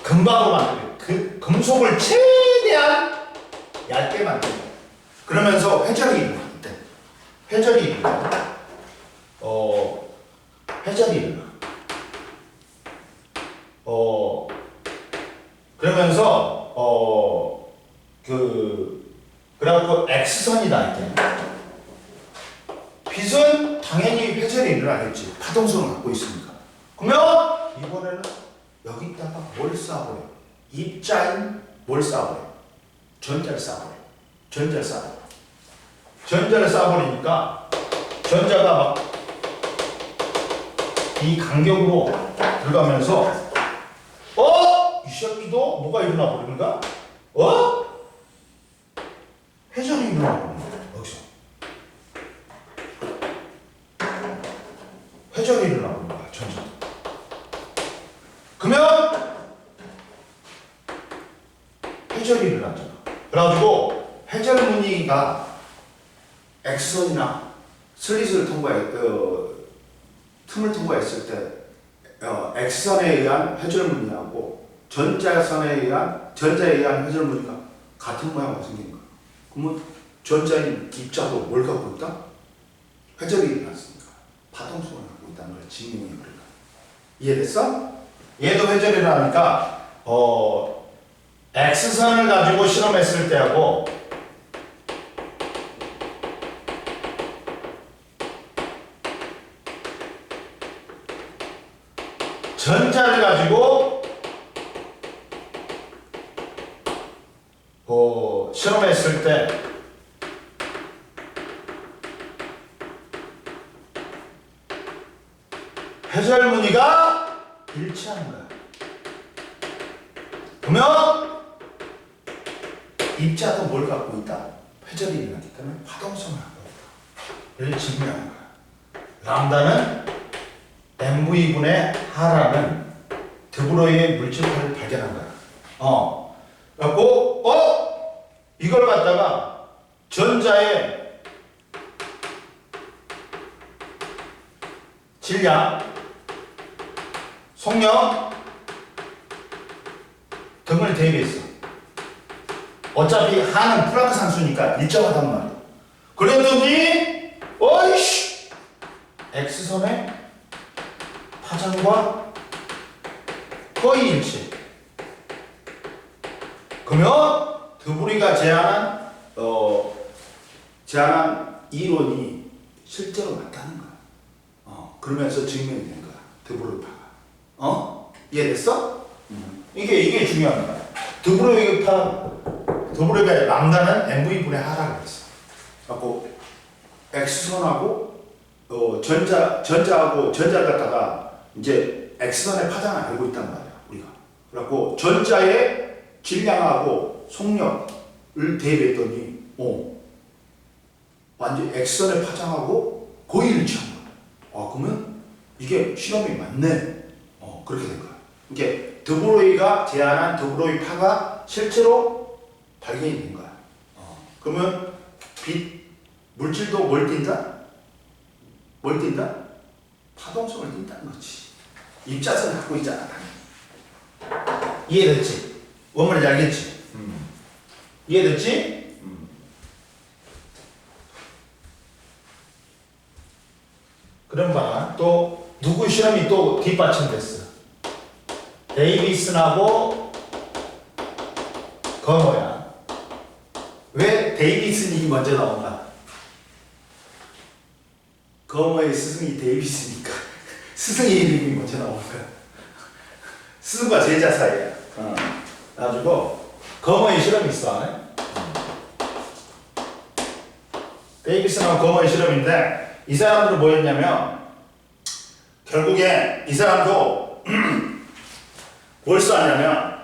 A: 금박으로 만들게. 그 금속을 최대한 얇게 만들게. 그러면서 회절이 일어나. 회절이 일어나. 그러면서 그래갖고 X선이다 이렇게. 빛은 당연히 회절이 일어나겠지. 파동성을 갖고 있으니까. 그러면 이번에는 여기다가 뭘 쏴버려? 입자인 뭘 쏴버려? 전자를 쏴버려. 전자를 쏴버리니까 전자가 막 이 간격으로 들어가면서 이 새끼도 뭐가 일어나 버리는가? 회전이 일어나 버리는 거야. 여기서 회전이 일어나 버리는 거야. 전자. 그러면 회전이 일어나잖아. 그래가지고 회전 무늬가 X선이나 슬릿을 틈을 통과했을 때 X선에 의한 회전 무늬하고 전자에 의한 회전 무늬가 같은 모양으로 생긴 거야. 그러면 전자인 입자도 뭘 갖고 있다? 회전이 일어났으니까 파동성을 갖고 있다는 걸 증명해 버린 거야. 이해됐어? 얘도 회전이 일어나니까 X선을 가지고 실험했을 때하고 전자를 가지고 실험했을 때 회전 무늬가 일치하는 거야. 그러면 입자도 뭘 갖고 있다? 회전이 일어나기 때문에 파동성을 갖고 있다. 이를 증명하는 거야. 람다는 mv분의 하라는 드브로이의 물질파를 발견한 거야. 그래갖고 이걸 갖다가 전자의 질량, 속력 등을 대비했어. 어차피 하는 플랑크 상수니까 일정하단 말이야. 그랬더니 어이씨 X선의 파장과 거의 일치. 그러면 드브로이가 제안한 이론이 실제로 맞다는 거야. 그러면서 증명이 된 거야. 드브로이파가. 이해됐어? 이게 중요한 거야. 드브로이가 람다는 mv분의 하라고 했어. 갖고 X선하고 전자하고 전자를 갖다가 이제 X선의 파장을 알고 있단 말이야, 우리가. 그래갖고 전자의 질량하고 속력을 대비했더니 완전 X선의 파장하고 거의 일치한 거야. 그러면 이게 실험이 맞네. 그렇게 된 거야. 이게 드브로이가 제안한 드브로이파가 실제로 발견이 된 거야. 그러면 물질도 뭘 띈다? 뭘 띈다? 파동성을 띈다는 거지. 입자선을 갖고 있잖아, 당연히. 이해됐지? 뭔 말인지 알겠지? 이해됐지? 그럼 봐. 또 누구 실험이 또 뒷받침됐어? 데이비슨하고 거머야. 왜 데이비슨이 먼저 나온가? 거머의 스승이 데이비스니까 스승의 이름이 먼저 나오는 거야. 스승과 제자 사이야. 그래가지고 거머의 실험이 있어. 데이비슨하고 거머의 실험인데 이 사람들은 뭐였냐면 결국에 이 사람도 뭘 써냐면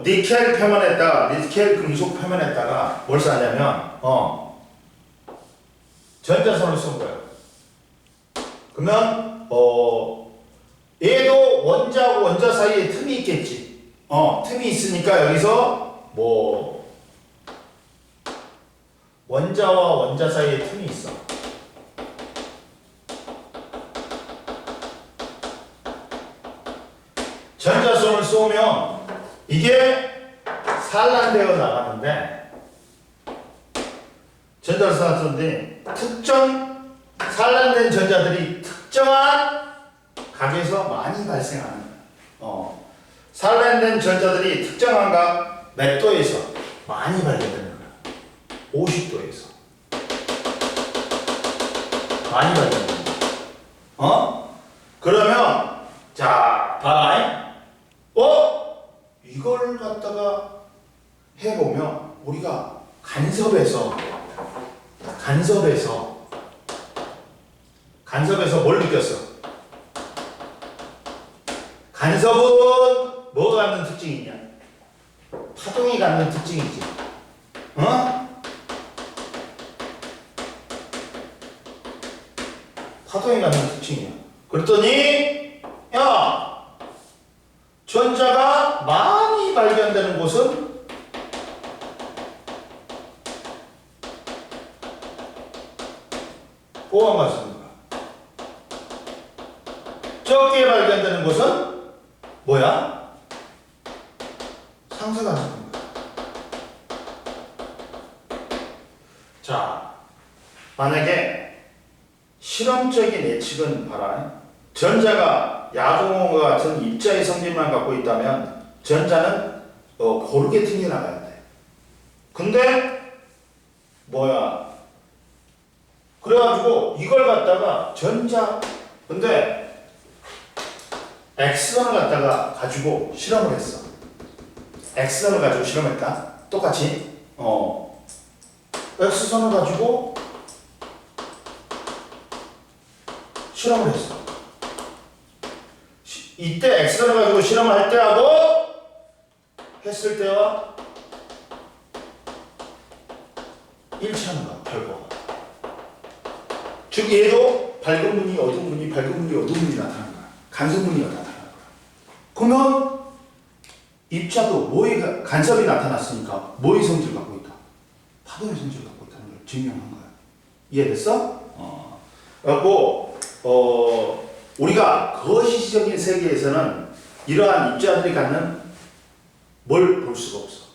A: 니켈 표면에다가 니켈 금속 표면에다가 뭘 써냐면 전자선을 쓴 거예요. 그러면 얘도 원자하고 원자 사이에 틈이 있겠지. 틈이 있으니까 여기서 뭐 원자와 원자 사이에 틈이 있어. 전자선을 쏘면 이게 산란되어 나가는데 전자선을 쏘는데 특정 산란된 전자들이 특정한 각에서 많이 발생하는 거야. 산란된 전자들이 특정한 각 몇 도에서 많이 발견되는 거야. 50도에서 많이 발견되는 거야. 그러면 자 봐라. 이걸 갖다가 해보면 우리가 간섭에서 뭘 느꼈어? 간섭은 뭐가 갖는 특징이 있냐? 파동이 갖는 특징이지. 파동이 갖는 특징이야. 그랬더니 야, 전자가 많이 발견되는 곳은 보호가 쓰는 거야. 적게 발견되는 곳은 뭐야? 상쇄가 쓰는 거야. 자, 만약에 실험적인 예측은 봐라. 전자가 야동호과 같은 입자의 성질만 갖고 있다면 전자는 고르게 튕겨나가야 돼. 근데 뭐야? 그래가지고 이걸 갖다가 근데 X선을 갖다가 가지고 실험을 했어. X선을 가지고 실험했다. 똑같이 X선을 가지고 실험을 했어. 이때 X선을 가지고 실험을 할 때하고 했을 때와 일치하는 거야, 결과가. 즉 얘도 밝은 무늬, 어두운 무늬, 밝은 무늬, 어두운 무늬 나타나는 거야. 간섭무늬가 나타나는 거야. 그러면 입자도 뭐의 간섭이 나타났으니까 뭐의 성질을 갖고 있다? 파동의 성질을 갖고 있다는 걸 증명한 거야. 이해됐어? 그래갖고 우리가 거시적인 세계에서는 이러한 입자들이 갖는 뭘 볼 수가 없어.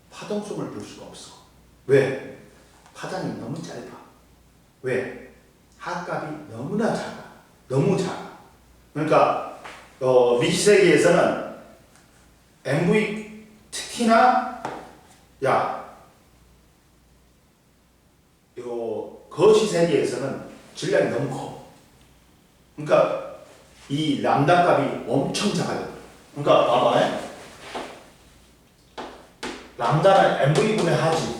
A: 파동성을 볼 수가 없어. 왜? 파장이 너무 짧아. 왜? 하값이 너무나 작아. 너무 작아. 그러니까 미지세계에서는 MV 특히나 거시세계에서는 질량이 너무 커. 그러니까 이 람다 값이 엄청 작아요. 그러니까 봐봐. 람다는 MV분의 하지.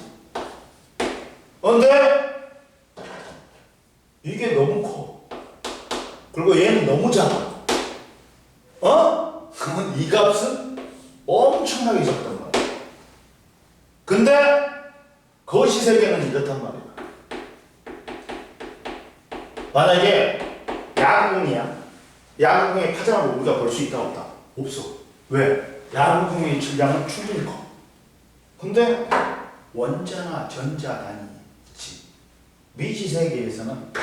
A: 근데 이게 너무 커. 그리고 얘는 너무 작아. 그러면 이 값은 엄청나게 작단 말이야. 근데 거시세계는 이렇단 말이야. 만약에 야구공이야. 야구공의 파장을 우리가 볼 수 있다 없다? 없어. 왜? 야구공의 질량은 충분히 커. 근데 원자나 전자 단위 있지. 미지세계에서는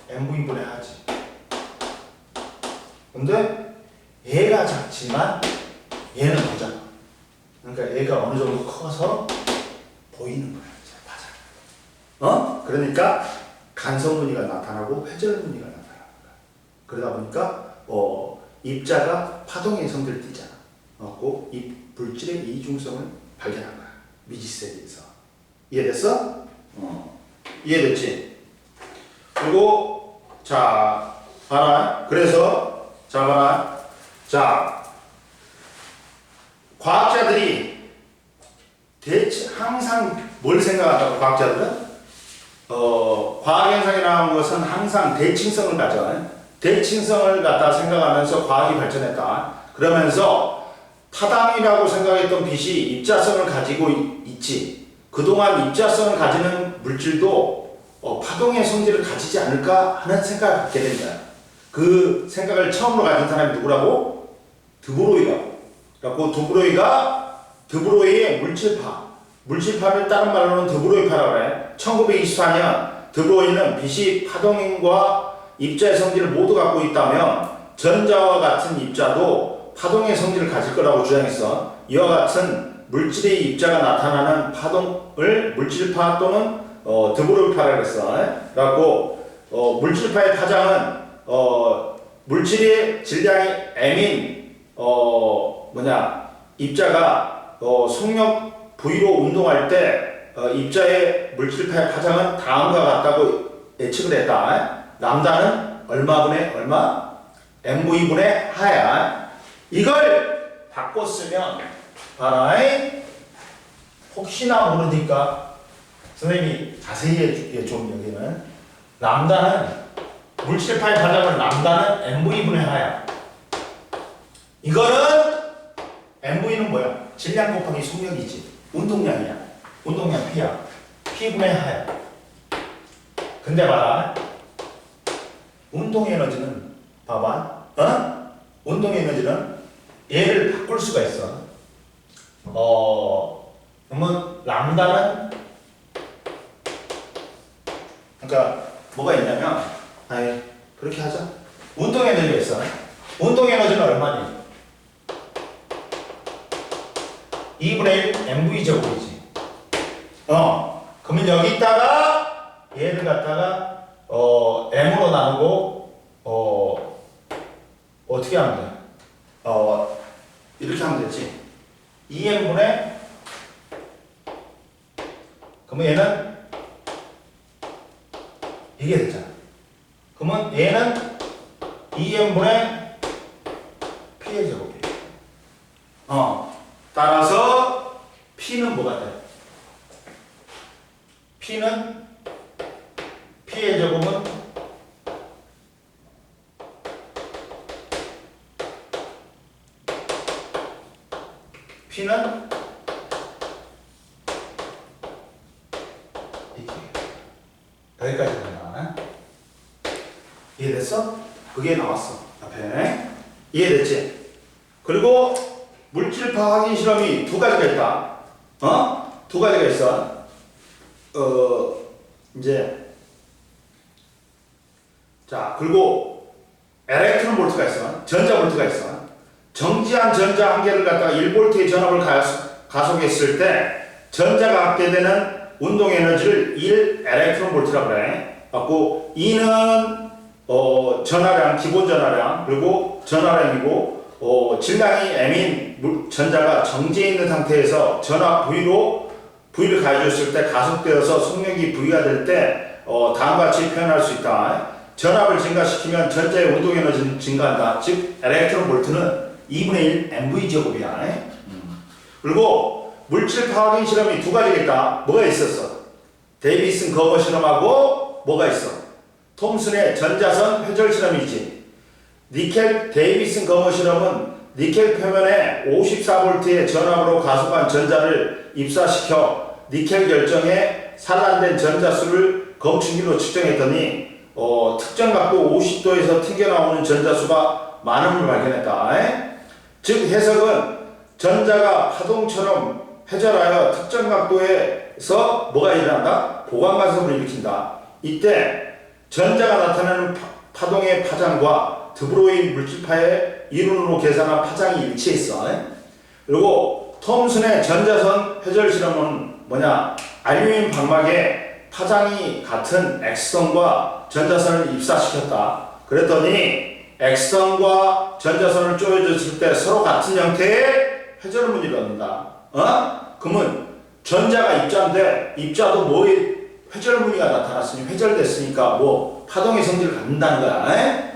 A: MV분의 하지. 근데 얘가 작지만 얘는 더 작아. 그러니까 얘가 어느 정도 커서 보이는 거야. 파장. 그러니까 간섭무늬가 나타나고 회절무늬가 나타나는 거야. 그러다 보니까 입자가 파동의 성질을 띠잖아. 꼭 이 물질의 이중성을 발견한 거야. 미지세계에서. 이해됐어? 이해됐지? 그리고 자 봐라. 그래서 자 봐라. 자 과학자들이 대체 항상 뭘 생각한다고 과학자들은? 과학현상이라는 것은 항상 대칭성을 가져. 대칭성을 갖다 생각하면서 과학이 발전했다. 그러면서 파당이라고 생각했던 빛이 입자성을 가지고 있지. 그동안 입자성을 가지는 물질도 파동의 성질을 가지지 않을까 하는 생각을 갖게 된 거야. 그 생각을 처음으로 가진 사람이 누구라고? 드브로이라고. 그래갖고 드브로이의 물질파를 다른 말로는 드브로이파라고 해. 1924년 드브로이는 빛이 파동과 입자의 성질을 모두 갖고 있다면 전자와 같은 입자도 파동의 성질을 가질 거라고 주장했어. 이와 같은 물질의 입자가 나타나는 파동을 물질파 또는 드브로이파라고 했어. 그래갖고 물질파의 파장은 물질의 질량이 M인 입자가 속력 V로 운동할 때 입자의 물질파의 파장은 다음과 같다고 예측을 했다. 람다는 얼마분의 얼마? MV분의 하야. 이걸 바꿔 쓰면 봐라. 혹시나 모르니까 선생님이 자세히 해줄게. 좀 여기는 람다는 물질파의 파장은 람다는 MV분의 하야. 이거는 MV는 뭐야? 질량 곱하기 속력이지. 운동량이야. 운동량 P야. P분의 하야. 근데 봐라. 운동 에너지는 봐봐. 운동 에너지는 얘를 바꿀 수가 있어. 그러면 람다는 그러니까 뭐가 있냐면 그렇게 하자. 운동 에너지가 있어. 운동 에너지는 얼마니? 2분의 1 MV 제곱이지. 그러면 여기다가 얘를 갖다가 M으로 나누고 어떻게 하면 돼? 이렇게 하면 되지. 2M분의 그러면 얘는 이게 됐잖아. 그러면 얘는 2M분의 P의 제곱이에요. 따라서 P는 뭐가 돼? P는 P의 제곱은 P는 이렇게 여기까지 된다. 이해됐어? 그게 나왔어 앞에. 이해됐지? 그리고 물질파 확인 실험이 두 가지가 있다. 두 가지가 있어. 이제 자, 그리고 엘렉트론 볼트가 있어. 전자 볼트가 있어. 정지한 전자 한 개를 갖다가 1볼트의 전압을 가속했을 때 전자가 갖게 되는 운동 에너지를 1 엘렉트론 볼트라고 그래. 갖고 E는 전하량, 기본 전하량, 그리고 전하량이고 질량이 M인 전자가 정지해 있는 상태에서 전하 V를 가해줬을 때 가속되어서 속력이 V가 될 때 다음과 같이 표현할 수 있다. 전압을 증가시키면 전자의 운동 에너지는 증가한다. 즉 엘렉트론 볼트는 2분의 1 MV 제곱이야. 그리고 물질파 확인 실험이 두 가지가 있다. 뭐가 있었어? 데이비슨 거머 실험하고 뭐가 있어? 톰슨의 전자선 회절 실험이지. 데이비슨 거머 실험은 니켈 표면에 54V의 전압으로 가속한 전자를 입사시켜 니켈 결정에 산란된 전자수를 검출기로 측정했더니 특정 각도 50도에서 튕겨나오는 전자수가 많음을 발견했다. 즉 해석은 전자가 파동처럼 회전하여 특정 각도에서 뭐가 일어난다? 보강간섭을 일으킨다. 이때 전자가 나타내는 파동의 파장과 드브로이 물질파의 이론으로 계산한 파장이 일치했어. 그리고 톰슨의 전자선 회절 실험은 뭐냐? 알루미늄 방막에 파장이 같은 X선과 전자선을 입사시켰다. 그랬더니 X선과 전자선을 쪼여줬을 때 서로 같은 형태의 회절문이 일어난다. 그러면 전자가 입자인데 입자도 뭐의 회절무늬가 나타났으니 회절됐으니까 뭐 파동의 성질을 갖는다는 거야.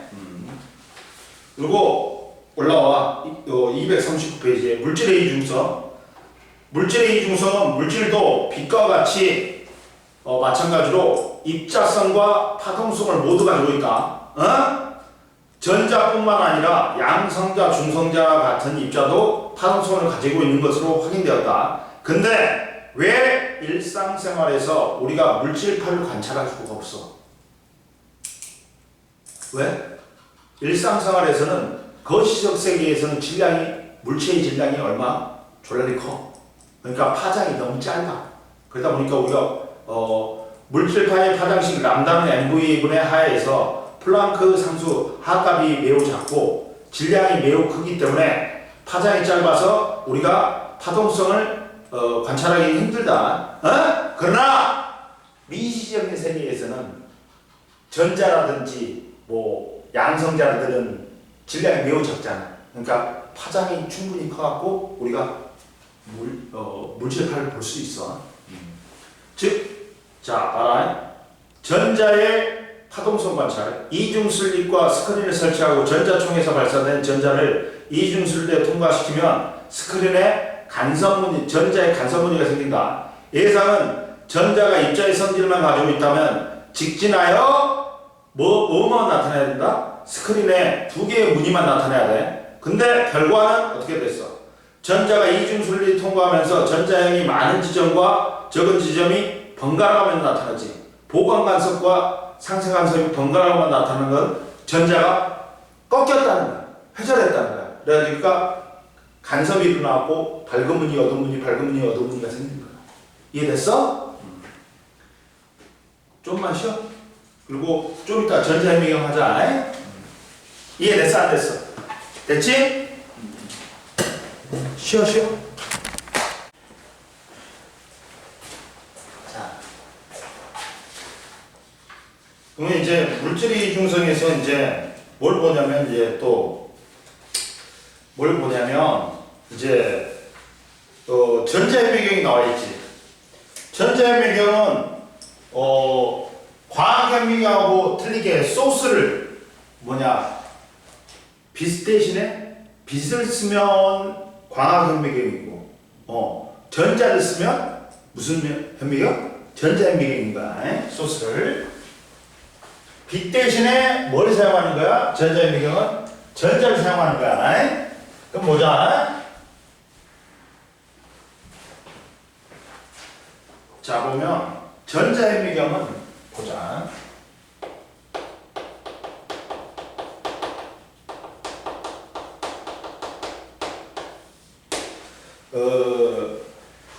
A: 그리고 올라와 239페이지에 물질의 이중성. 물질의 이중성은 물질도 빛과 같이 마찬가지로 입자성과 파동성을 모두 가지고 있다. 전자뿐만 아니라 양성자, 중성자 같은 입자도 파동성을 가지고 있는 것으로 확인되었다. 근데 왜 일상생활에서 우리가 물질파를 관찰할 수가 없어? 왜? 일상생활에서는 거시적 세계에서는 물체의 질량이 얼마? 졸라리 커. 그러니까 파장이 너무 짧아. 그러다 보니까 우리가 물질파의 파장식 람다는 MV분의 하에서 플랑크 상수 하값이 매우 작고 질량이 매우 크기 때문에 파장이 짧아서 우리가 파동성을 관찰하기 힘들다. 그러나 미시적인 세계에서는 전자라든지 뭐 양성자들은 질량이 매우 적잖아. 그러니까 파장이 충분히 커갖고 우리가 물질파를 볼 수 있어. 즉, 자, 봐라. 전자의 파동성 관찰. 이중슬립과 스크린을 설치하고 전자총에서 발사된 전자를 이중슬립에 통과시키면 스크린에 전자의 간섭무늬가 생긴다. 예상은 전자가 입자의 성질만 가지고 있다면 직진하여 뭐만 나타나야 된다? 스크린에 두 개의 무늬만 나타나야 돼. 근데 결과는 어떻게 됐어? 전자가 이중순리를 통과하면서 전자형이 많은 지점과 적은 지점이 번갈아가면서 나타나지. 보강간섭과 상쇄간섭이 번갈아가면서 나타나는 건 전자가 꺾였다는 거야. 회절했다는 거야. 그러니까 간섭이 일어나고 밝은 무늬, 어두운 무늬, 밝은 무늬, 어두운 무늬가 생긴 거야. 이해됐어? 좀만 쉬어. 그리고 좀 이따 전자현미경 하자. 이해됐어? 안 됐어? 됐지? 쉬어. 자, 그러면 이제 물질의 이중성에서 이제 뭘 보냐면 전자현미경이 나와 있지. 전자현미경은 과학현미경하고 틀리게 소스를 빛 대신에 빛을 쓰면 광학현미경이고 전자를 쓰면 무슨 현미경? 전자현미경인 거야. 소스를 빛 대신에 뭘 사용하는 거야? 전자현미경은 전자를 사용하는 거야. 그럼 보자. 자, 보면 전자현미경은 보자.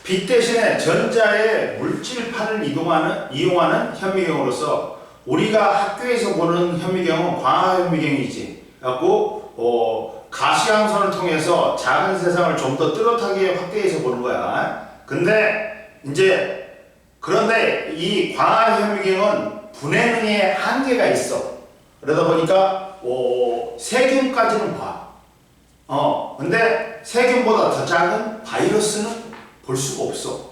A: 빛 대신에 전자의 물질파를 이용하는 현미경으로서 우리가 학교에서 보는 현미경은 광학현미경이지. 그래갖고 가시광선을 통해서 작은 세상을 좀 더 뚜렷하게 확대해서 보는 거야. 근데 이제 그런데 이 광학현미경은 분해능의 한계가 있어. 그러다 보니까 세균까지는 봐. 근데 세균보다 더 작은 바이러스는 볼 수가 없어.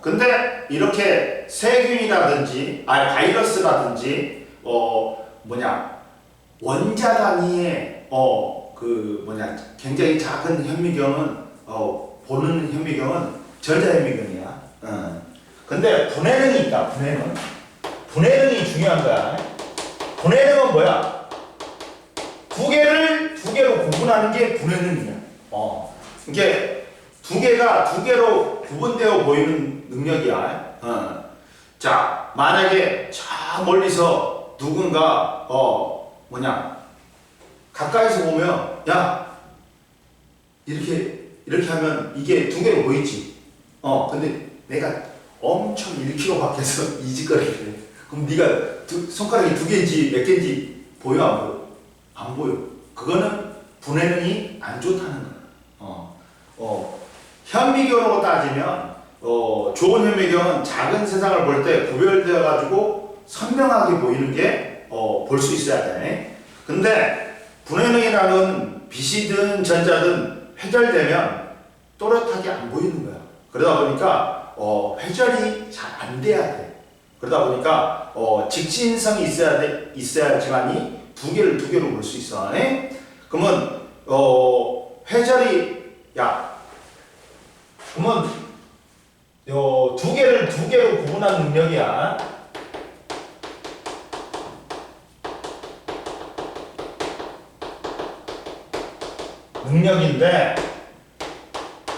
A: 근데 이렇게 세균이라든지, 바이러스라든지, 원자 단위의, 굉장히 작은 현미경은, 보는 현미경은 전자현미경이야. 근데 분해능이 있다, 분해능. 분해능이 중요한 거야. 분해능은 뭐야? 두 개로 구분하는 게 분해능이야. 이게 두 개로 구분되어 보이는 능력이야. 자, 만약에 저 멀리서 누군가 가까이서 보면 야 이렇게 하면 이게 두 개로 보이지. 근데 내가 엄청 1km 밖에서 이직거리를 해. 그럼 네가 손가락이 두 개인지 몇 개인지 보여 안 보여? 안 보여. 그거는 분해능이 안 좋다는 거야. 현미경으로 따지면 좋은 현미경은 작은 세상을 볼 때 구별되어 가지고 선명하게 보이는 게 볼 수 있어야 돼. 근데 분해능이라는 빛이든 전자든 회절되면 또렷하게 안 보이는 거야. 그러다 보니까 회절이 잘 안 돼야 돼. 그러다 보니까 직진성이 있어야지만이 두 개로 볼 수 있어. 그러면 회절이 그러면 두 개로 구분하는 능력이야. 능력인데,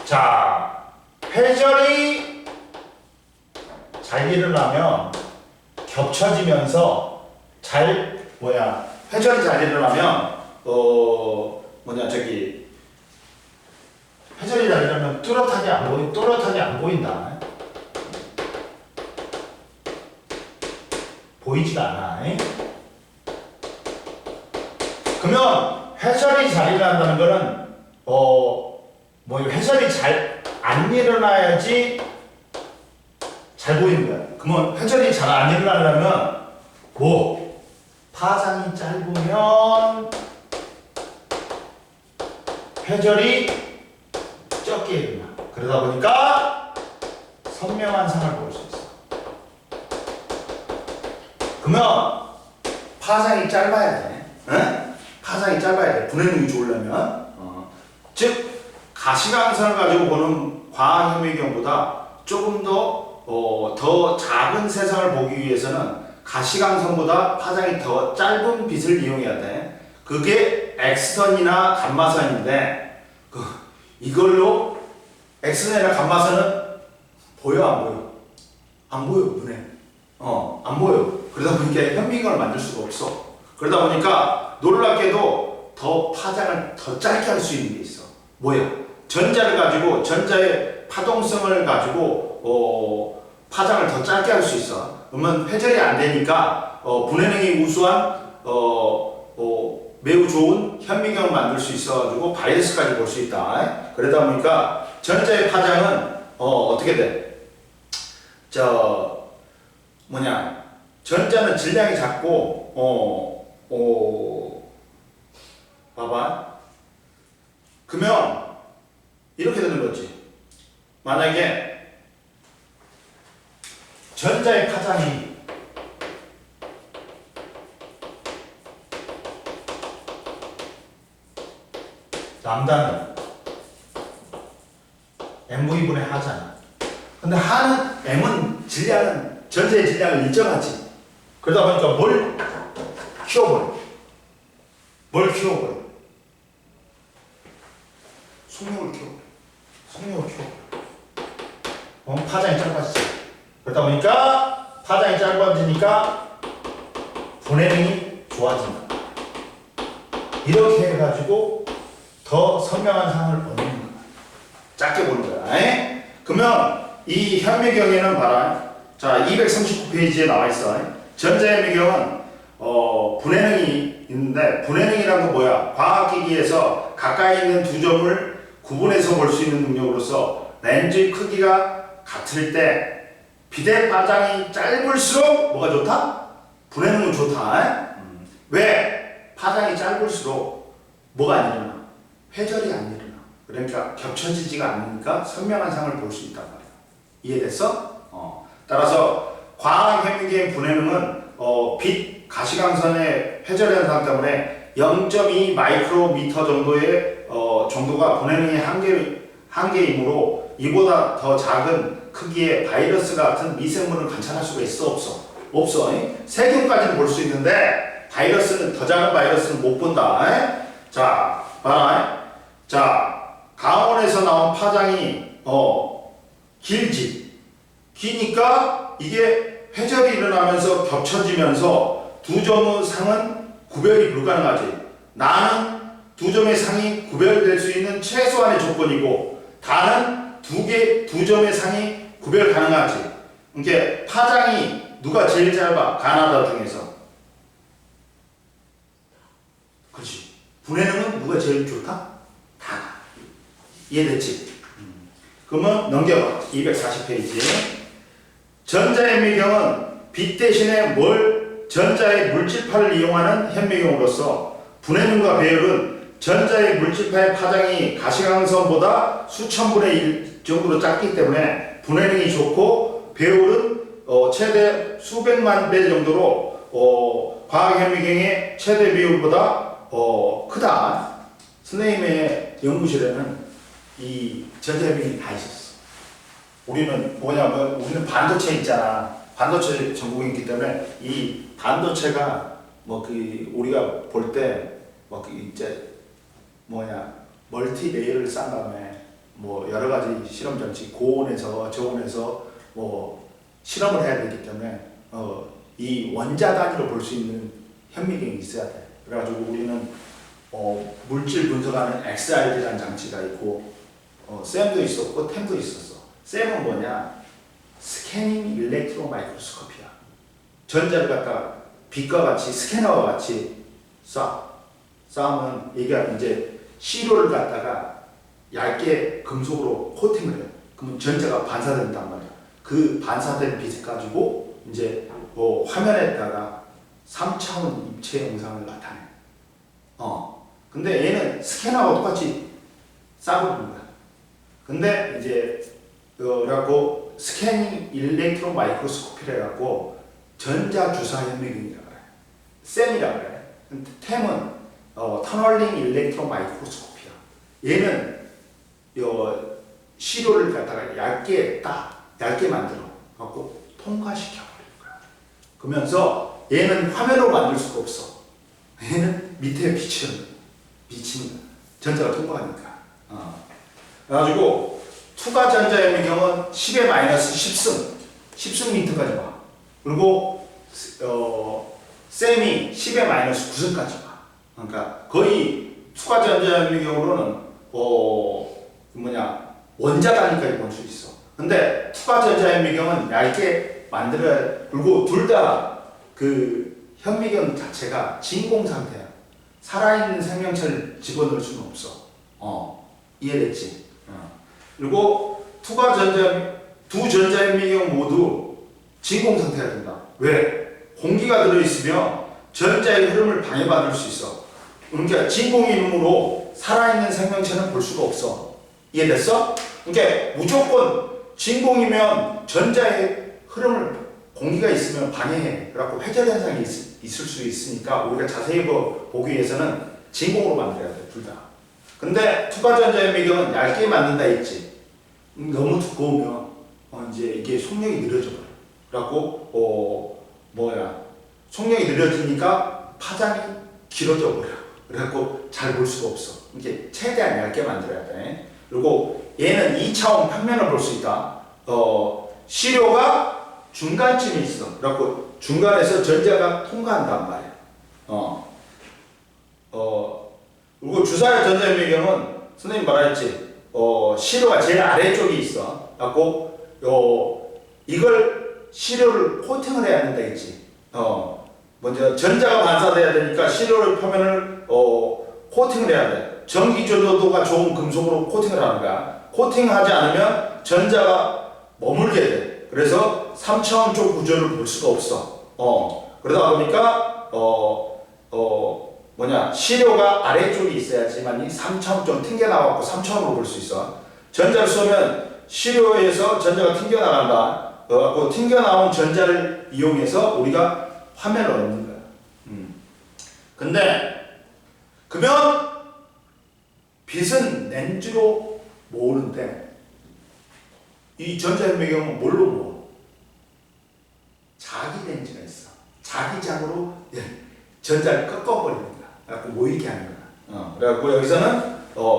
A: 자, 회절이 잘 일어나면 겹쳐지면서 회절이 잘 일어나면 회절이 잘 일어나면 또렷하게 안 보인다. 보이지가 않아. 그러면 회절이 잘 일어난다는 거는 회절이 잘 안 일어나야지 잘 보이는 거야. 그러면 회절이 잘 안 일어나려면 파장이 짧으면 회절이 적게 일어나. 그러다 보니까 선명한 상을 볼 수 있어. 그러면 파장이 짧아야 돼. 파장이 짧아야 돼. 분해능이 좋으려면. 즉 가시광선을 가지고 보는 광학현미경보다 조금 더 작은 세상을 보기 위해서는 가시광선보다 파장이 더 짧은 빛을 이용해야 돼. 그게 X선이나 감마선인데 이걸로 X선이나 감마선은 보여 안 보여? 안 보여. 눈에. 안 보여. 그러다 보니까 현미경을 만들 수가 없어. 그러다 보니까 놀랍게도 더 파장을 더 짧게 할 수 있는 게 있어. 전자의 파동성을 가지고 파장을 더 짧게 할 수 있어. 그러면 회절이 안 되니까 분해능이 우수한 매우 좋은 현미경을 만들 수 있어가지고 바이러스까지 볼 수 있다. 그러다 보니까 전자의 파장은 어떻게 돼? 전자는 질량이 작고 봐봐. 그러면 이렇게 되는 거지. 만약에 전자의 파장이 람다는 mv분의 하잖아. 근데 m은 전자의 질량을 일정하지. 그러다 보니까 뭘 키워버려. 속력을 키워. 파장이 짧아지지. 그러다 보니까 파장이 짧아지니까 분해능이 좋아진다. 이렇게 해가지고 더 선명한 상을 얻는 거야. 작게 보는 거야. 에? 그러면 이 현미경에는 봐라. 자, 239페이지에 나와 있어. 전자현미경은 분해능이 있는데, 분해능이란 건 뭐야? 과학기기에서 가까이 있는 두 점을 구분해서 볼 수 있는 능력으로서 렌즈의 크기가 같을 때 비대 파장이 짧을수록 뭐가 좋다? 분해능은 좋다. 왜? 파장이 짧을수록 뭐가 안 일어나? 회절이 안 일어나. 그러니까 겹쳐지지가 않으니까 선명한 상을 볼 수 있단 말이야. 이해됐어? 따라서 광현미경 분해능은 빛 가시광선의 회절 현상 때문에 0.2 마이크로미터 정도의 정도가 분해능의 한계이므로 이보다 더 작은 크기의 바이러스 같은 미생물을 관찰할 수가 있어 없어? 없어. 세균까지는 볼 수 있는데 바이러스는 더 작은 바이러스는 못 본다. 자, 봐라. 자, 강원에서 나온 파장이 길지. 기니까 이게 회절이 일어나면서 겹쳐지면서 두 점의 상은 구별이 불가능하지. 나는 두 점의 상이 구별될 수 있는 최소한의 조건이고, 다는 두 점의 상이 구별 가능하지. 이게 파장이 누가 제일 짧아? 가나다 중에서. 그렇지. 분해능은 누가 제일 좋다? 다. 이해됐지? 그러면 넘겨봐. 240페이지. 전자현미경은 빛 대신에 전자의 물질파를 이용하는 현미경으로서 분해능과 배율은 전자의 물질파의 파장이 가시광선보다 수천분의 1 정도로 작기 때문에 분해능이 좋고, 배율은 최대 수백만 배 정도로 과학현미경의 최대 비율보다 크다. 선생님의 연구실에는 이 전자현미경이 다 있었어. 우리는 뭐냐면 우리는 반도체 있잖아. 반도체 전공이기 때문에 이 반도체가 우리가 볼 때 이제 멀티 레이어를 싼 다음에 여러 가지 실험 장치 고온에서 저온에서 실험을 해야 되기 때문에 이 원자 단위로 볼 수 있는 현미경이 있어야 돼. 그래가지고 우리는 물질 분석하는 XRD라는 장치가 있고 샘도 있었고 템도 있었어. 샘은 뭐냐? 스캐닝 일렉트로 마이크로스코피야. 전자를 갖다가 빛과 같이 스캐너와 같이 쌓으면 이게 이제 시료를 갖다가 얇게 금속으로 코팅을 해요. 그러면 전자가 반사된단 말이야. 그 반사된 빛을 가지고 이제 화면에다가 3차원 입체 영상을 나타내. 근데 얘는 스캐너하고 똑같이 싸버리는 거야. 근데 이제 그래갖고 스캐닝 일렉트로 마이크로스코피라 해갖고 전자주사 현미경이라고 그래. 샘이라고 그래. 템은 터널링 일렉트로 마이크로스코피야. 얘는 시료를 갖다가 얇게 만들어 갖고 통과시켜 버릴 거야. 그러면서 얘는 화면으로 만들 수가 없어. 얘는 밑에 비치는 거야. 전자가 통과하니까. 그래가지고 투과 전자현미경은 10의 마이너스 10승 미터까지 와. 그리고 셈이 10의 마이너스 9승까지 와. 그러니까 거의 투과 전자현미경으로는 원자 단위까지 볼 수 있어. 근데 투과 전자현미경은 얇게 만들어야. 그리고 둘 다 그 현미경 자체가 진공 상태야. 살아있는 생명체를 집어넣을 수는 없어. 이해됐지? 그리고 두 전자현미경 모두 진공 상태가 된다. 왜? 공기가 들어있으면 전자의 흐름을 방해받을 수 있어. 그러니까 진공이므로 살아있는 생명체는 볼 수가 없어. 이해됐어? 그러니까 무조건 진공이면 전자의 흐름을 공기가 있으면 방해해. 그래갖고 회절 현상이 있을 수 있으니까 우리가 자세히 보기 위해서는 진공으로 만들어야 돼, 둘 다. 근데 투과 전자현미경은 얇게 만든다 했지. 너무 두꺼우면 이제 이게 속력이 느려져 버려. 그래갖고 속력이 느려지니까 파장이 길어져 버려. 그래갖고 잘 볼 수가 없어. 이게 최대한 얇게 만들어야 돼. 그리고 얘는 2차원 평면을 볼 수 있다. 시료가 중간쯤에 있어. 그래갖고 중간에서 전자가 통과한단 말이야. 그리고 주사의 전자현미경은 선생님 말했지. 시료가 제일 아래쪽에 있어. 그래갖고 이걸 시료를 코팅을 해야 된다 했지. 먼저 전자가 반사돼야 되니까 시료의 표면을 코팅을 해야 돼. 전기 전도도가 좋은 금속으로 코팅을 하는 거야. 코팅하지 않으면 전자가 머물게 돼. 그래서 3차원 쪽 구조를 볼 수가 없어. 그러다 보니까 시료가 아래쪽에 있어야지만 3차원 좀 튕겨나가고 3차원으로 볼 수 있어. 전자를 쏘면 시료에서 전자가 튕겨나간다. 그래갖고 튕겨나온 전자를 이용해서 우리가 화면을 얻는 거야. 근데 그러면 빛은 렌즈로 모으는데 이 전자현미경은 뭘로 모아? 자기 렌즈가 있어. 자기장으로 전자를 꺾어버리는 거야. 그래갖고 모이게 하는 거야. 그래갖고 여기서는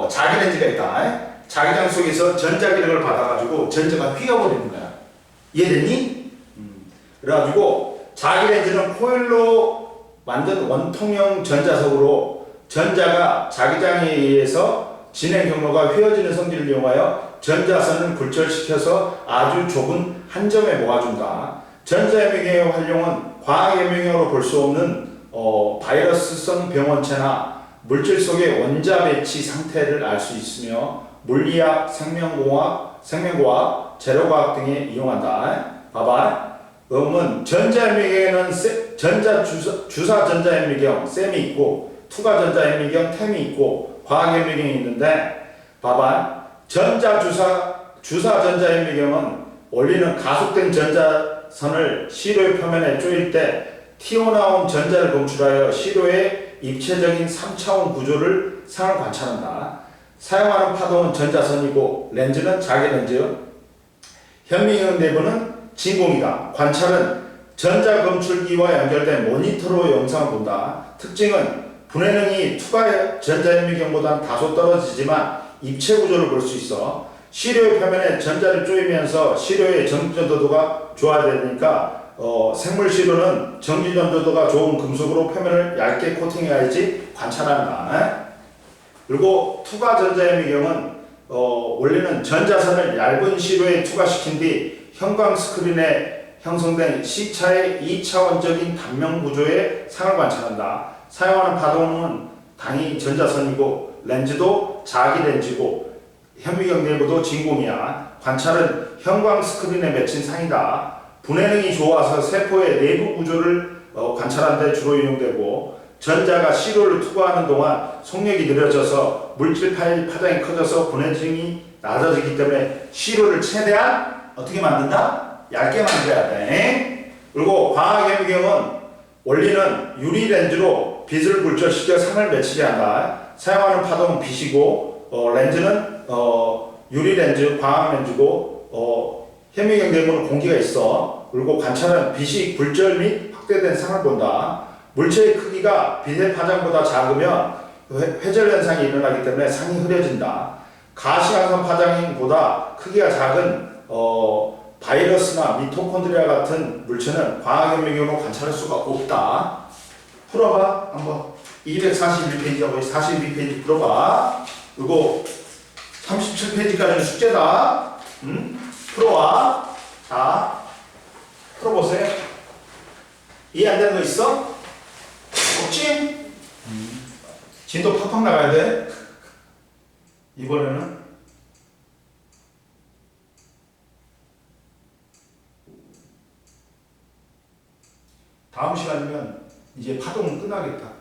A: 자기 렌즈가 있다. 자기장 속에서 전자기력을 받아가지고 전자가 휘어버리는 거야. 이해됐니? 그래가지고 자기 렌즈는 코일로 만든 원통형 전자석으로 전자가 자기장에 의해서 진행 경로가 휘어지는 성질을 이용하여 전자선을 굴절시켜서 아주 좁은 한 점에 모아준다. 전자현미경의 활용은 과학현미경으로 볼 수 없는 바이러스성 병원체나 물질 속의 원자 배치 상태를 알 수 있으며 물리학, 생명공학, 재료과학 등에 이용한다. 봐봐. 그러면 전자현미경에는 주사 전자현미경, 셈이 있고 투과 전자현미경, 템이 있고 과학현미경이 있는데 봐봐. 주사 전자현미경은 원리는 가속된 전자선을 시료의 표면에 쪼일 때 튀어나온 전자를 검출하여 시료의 입체적인 3차원 구조를 상을 관찰한다. 사용하는 파동은 전자선이고 렌즈는 자기 렌즈. 현미경 내부는 진공이다. 관찰은 전자 검출기와 연결된 모니터로 영상을 본다. 특징은 분해능이 투과 전자현미경보다는 다소 떨어지지만 입체 구조를 볼 수 있어. 시료의 표면에 전자를 쪼이면서 시료의 전기전도도가 좋아지니까 생물 시료는 전기전도도가 좋은 금속으로 표면을 얇게 코팅해야지 관찰한다. 그리고 투과 전자현미경은 원리는 전자선을 얇은 시료에 투과시킨 뒤 형광 스크린에 형성된 C차의 2차원적인 단면 구조의 상을 관찰한다. 사용하는 파동은 당연히 전자선이고 렌즈도 자기 렌즈고 현미경 내부도 진공이야. 관찰은 형광 스크린에 맺힌 상이다. 분해능이 좋아서 세포의 내부 구조를 관찰하는 데 주로 이용되고 전자가 시료를 투과하는 동안 속력이 느려져서 물질 파장이 커져서 분해능이 낮아지기 때문에 시료를 최대한 어떻게 만든다? 얇게 만들어야 돼. 그리고 과학현미경은 원리는 유리 렌즈로 빛을 굴절시켜 상을 맺히게 한다. 사용하는 파동은 빛이고 렌즈는 유리 렌즈, 광학 렌즈고 현미경 내부는 공기가 있어. 그리고 관찰은 빛이 굴절 및 확대된 상을 본다. 물체의 크기가 빛의 파장보다 작으면 회절 현상이 일어나기 때문에 상이 흐려진다. 가시광선 파장보다 크기가 작은 바이러스나 미토콘드리아 같은 물체는 광학현미경으로 관찰할 수가 없다. 풀어봐. 한번 241페이지하고 42페이지 풀어봐. 그리고 37페이지까지는 숙제다. 풀어와. 자, 풀어보세요. 이해 안 되는 거 있어? 없지? 진도 팍팍 나가야 돼. 이번에는 다음 시간이면 이제 파동은 끝나겠다.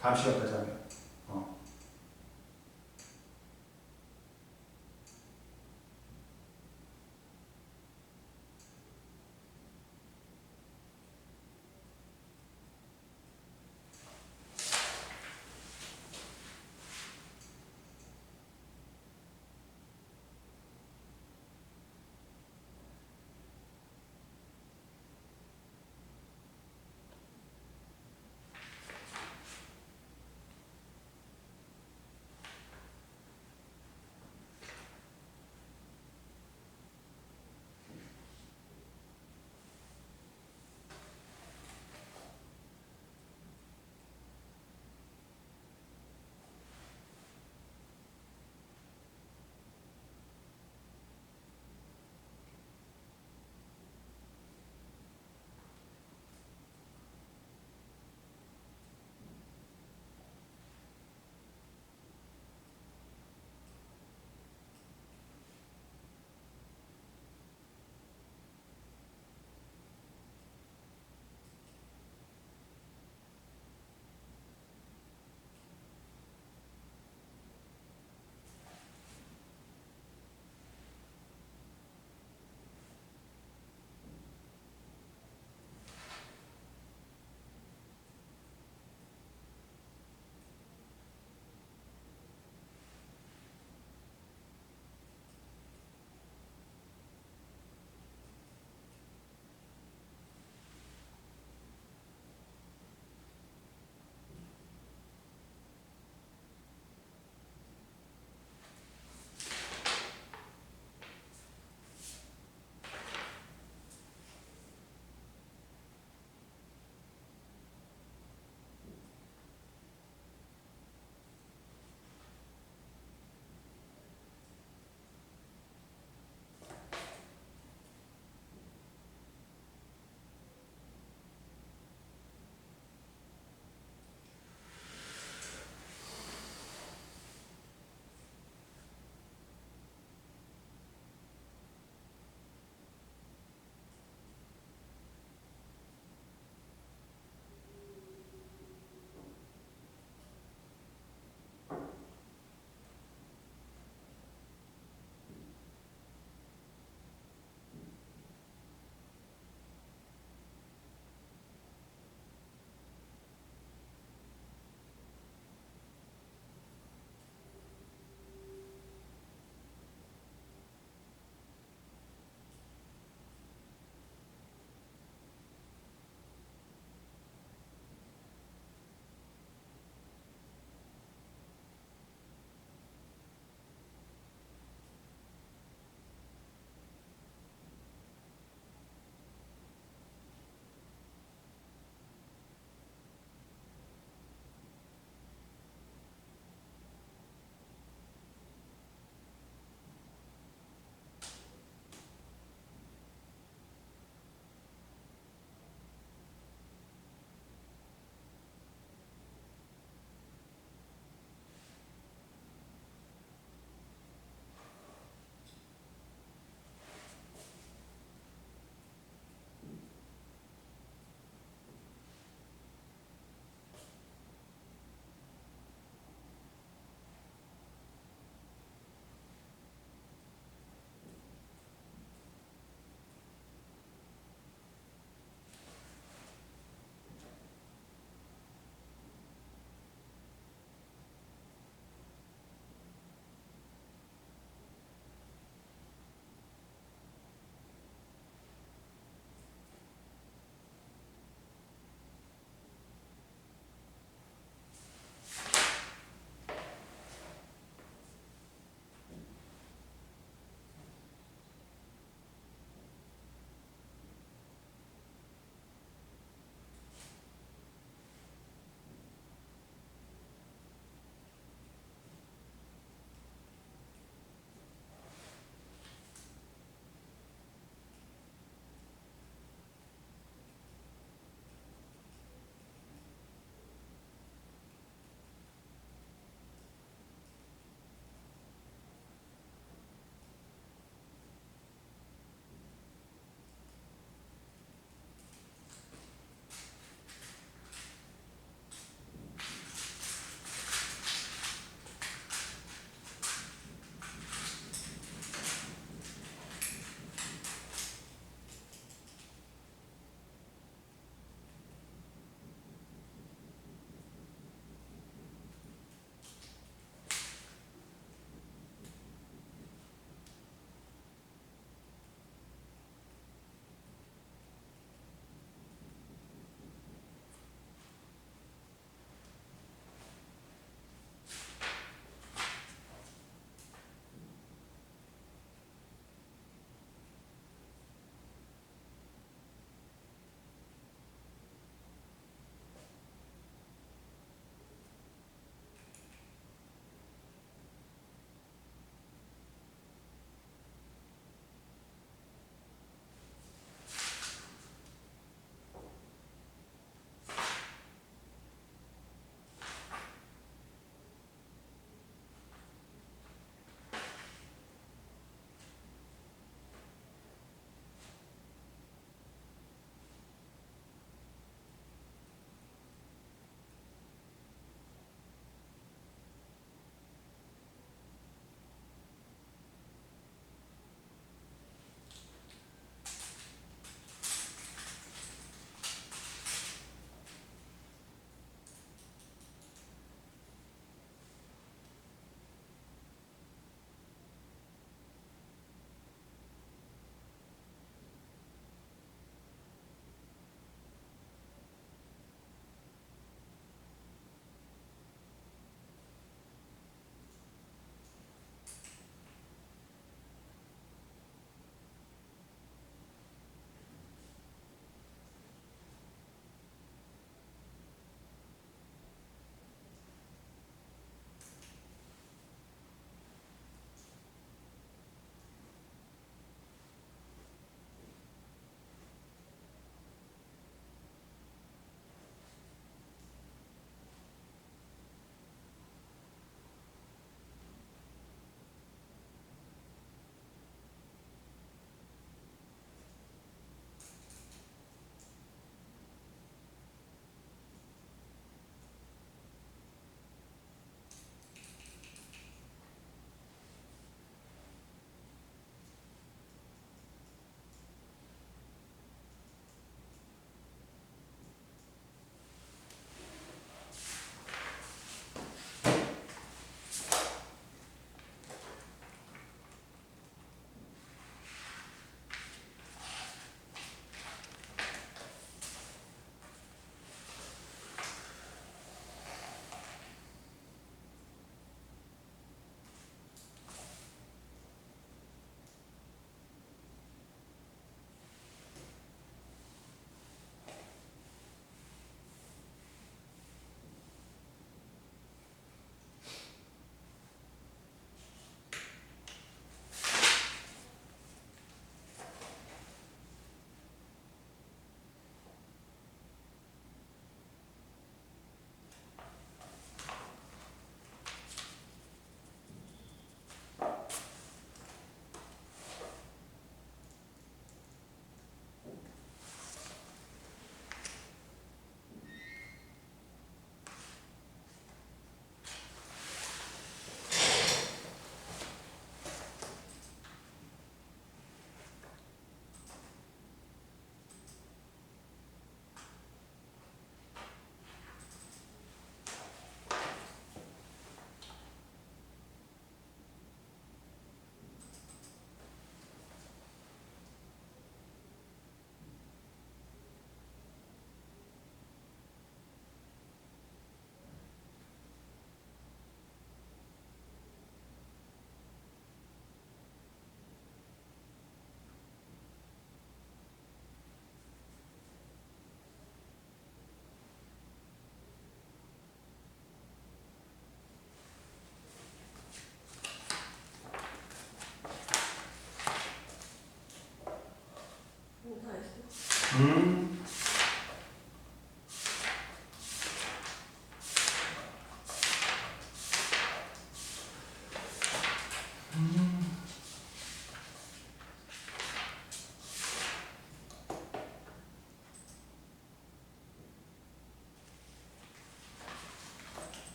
A: 다음 시간까지 하면.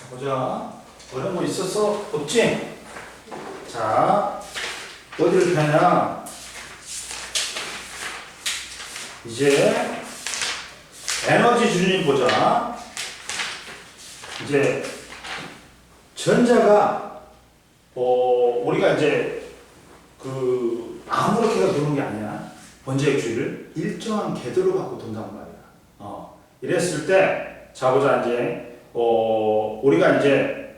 A: 보자. 어려운 거 있었어? 없지? 자, 어디를 펴냐? 이제 에너지 준위 보자. 이제 전자가 우리가 이제 그 아무렇게나 도는 게 아니야. 번제의 주위를 일정한 궤도로 갖고 돈단 말이야. 이랬을 때, 자 보자 이제. 우리가 이제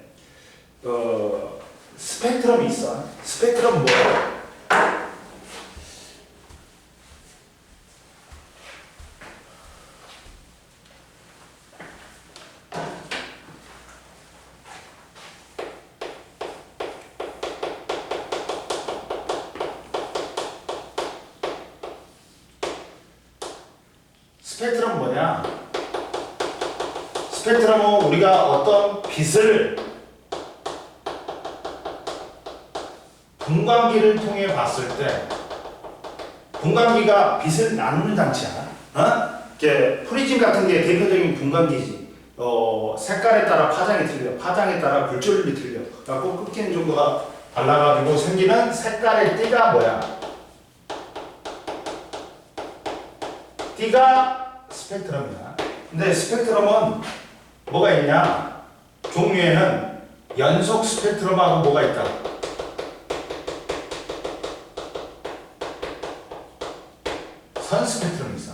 A: 스펙트럼이 있어. 스펙트럼 뭐야? 스펙트럼 뭐냐? 스펙트럼은 우리가 어떤 빛을 분광기를 통해 봤을 때, 분광기가 빛을 나누는 장치야. 이렇게 프리즘 같은 게 대표적인 분광기지. 색깔에 따라 파장이 틀려, 파장에 따라 굴절률이 틀려. 그래갖고 끄트캔 정도가 발라가지고 생기는 색깔의 띠가 뭐야? 띠가 스펙트럼이야. 근데 스펙트럼은 뭐가 있냐? 종류에는 연속 스펙트럼하고 뭐가 있다? 선 스펙트럼이 있어.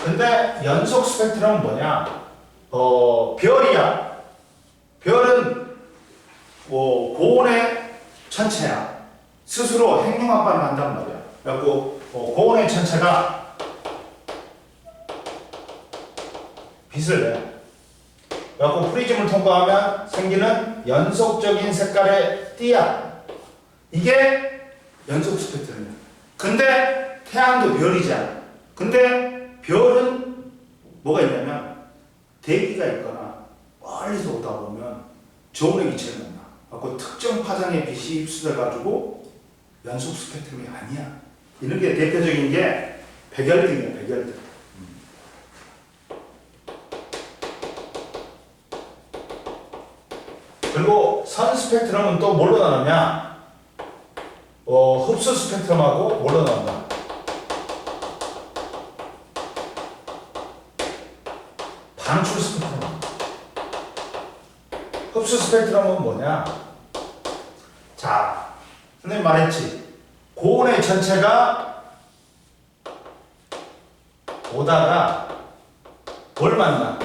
A: 근데 연속 스펙트럼은 뭐냐? 별이야. 별은 고온의 천체야. 스스로 핵융합반을 한단 말이야. 그래갖고 고온의 천체가 빛을 내. 그래갖고 프리즘을 통과하면 생기는 연속적인 색깔의 띠야. 이게 연속 스펙트럼이야. 근데 태양도 별이잖아. 근데 별은 뭐가 있냐면 대기가 있거나 멀리서 오다 보면 저온의 기체를 만나. 그래갖고 특정 파장의 빛이 흡수돼가지고 연속 스펙트럼이 아니야. 이런 게 대표적인 게 백열등이야, 백열등. 그리고 선 스펙트럼은 또 뭘로 나누냐? 흡수 스펙트럼하고 뭘로 나눈다? 방출 스펙트럼. 흡수 스펙트럼은 뭐냐? 자, 선생님 말했지. 고온의 전체가 오다가 뭘 만나?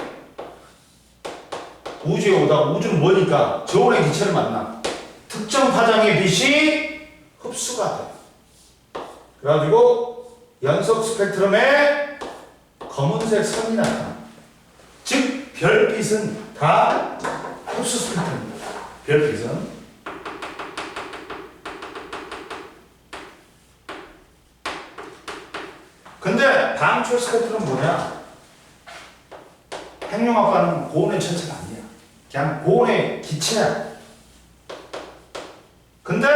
A: 우주에 오다가 우주는 뭐니까? 저온의 기체를 만나. 특정 파장의 빛이 흡수가 돼. 그래가지고 연속 스펙트럼에 검은색 선이 나타나. 즉 별빛은 다 흡수 스펙트럼입니다. 별빛은. 근데 방출 스펙트럼은 뭐냐? 핵융합반은 고온의 천체가 아니야. 그냥 고온의 기체야. 근데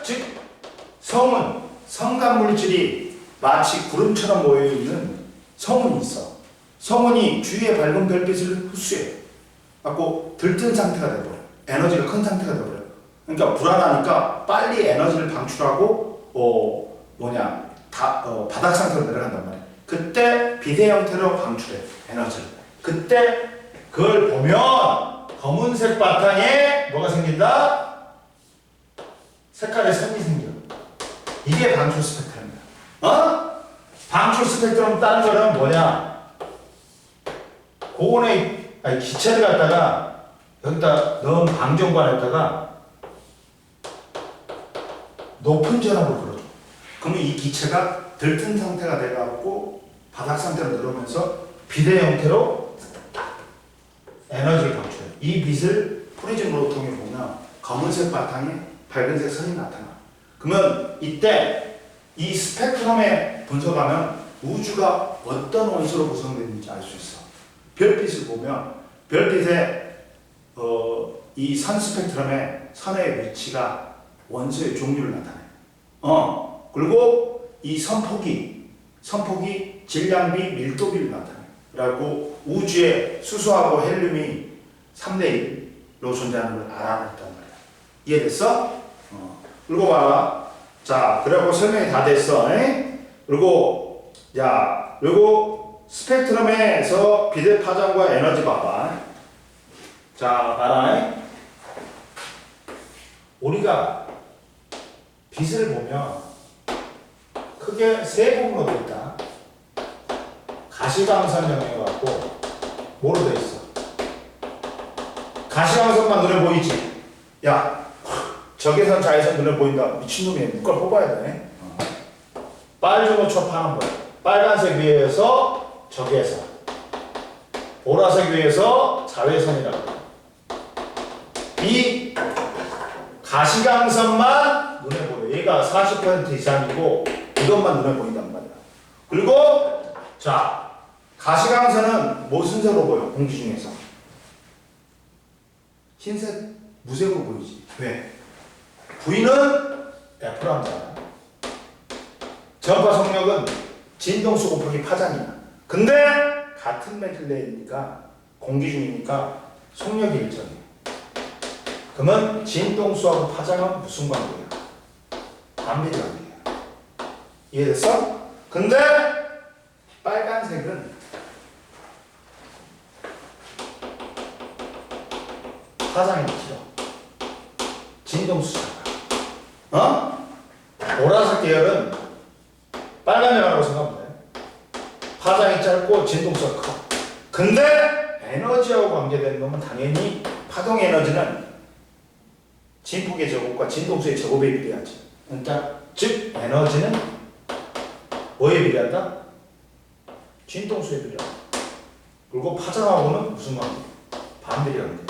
A: 즉 성은 성간 물질이 마치 구름처럼 모여있는 성운이 있어. 성운이 주위에 밝은 별빛을 흡수해요. 갖고 들뜬 상태가 돼버려. 에너지가 큰 상태가 돼버려. 그러니까 불안하니까 빨리 에너지를 방출하고 바닥 상태로 내려간단 말이야. 그때 비대 형태로 방출해 에너지를. 그때 그걸 보면 검은색 바탕에 뭐가 생긴다? 색깔의 선이 생겨. 이게 방출 스펙트럼이야. 방출 스펙트럼 다른 거는 뭐냐? 고온의 기체를 갖다가 여기다 넣은 방정관에다가 높은 전압을 걸어줘. 그러면 이 기체가 들뜬 상태가 돼갖고 바닥 상태로 내려오면서 비대 형태로 에너지를 방출해. 이 빛을 프리즘으로 통해 보면 검은색 바탕에 밝은색 선이 나타나. 그러면 이때 이 스펙트럼에 분석하면 우주가 어떤 원소로 구성되는지 알 수 있어. 별빛을 보면 별빛의 이 선 스펙트럼의 선의 위치가 원소의 종류를 나타내. 그리고 이 선폭이 질량비, 밀도비를 나타내. 그리고 우주에 수소하고 헬륨이 3대 1로 존재하는 걸 알아냈단 말이야. 이해됐어? 그리고 봐라. 자, 그리고 설명이 다 됐어. 그리고 스펙트럼에서 비대 파장과 에너지 봐봐. 자, 봐라. 우리가 빛을 보면 크게 세 부분으로 되어 있다. 가시광선형해 갖고 뭐로 되어 있어? 가시광선만 눈에 보이지? 야, 적외선 자외선 눈에 보인다. 미친놈이 누가 뽑아야 돼. 빨주노초 파는 거야. 빨간색 위에서 적외선, 보라색 위에서 자외선이라고. 이 가시광선만 눈에 보여. 얘가 40% 이상이고 이것만 눈에 보인단 말이야. 그리고 자, 가시광선은 무슨 색으로 보여? 공기 중에서 흰색, 무색으로 보이지. 왜? V는 F란다. 전파 속력은 진동수 곱하기 파장이야. 근데 같은 메틀레이니까 공기 중이니까 속력이 일정해. 그러면 진동수하고 파장은 무슨 관계야? 반비례 관계야. 이해됐어? 근데 빨간색은 파장이 길어. 진동수 작아. 보라색 계열은 빨간색이라고 생각하면 돼. 파장이 짧고 진동수가 커. 근데 에너지하고 관계되는 거면 당연히 파동 에너지는 진폭의 제곱과 진동수의 제곱에 비례하지. 그러니까 즉 에너지는 뭐에 비례한다? 진동수에 비례한다. 그리고 파장하고는 무슨 관계? 반비례 관계.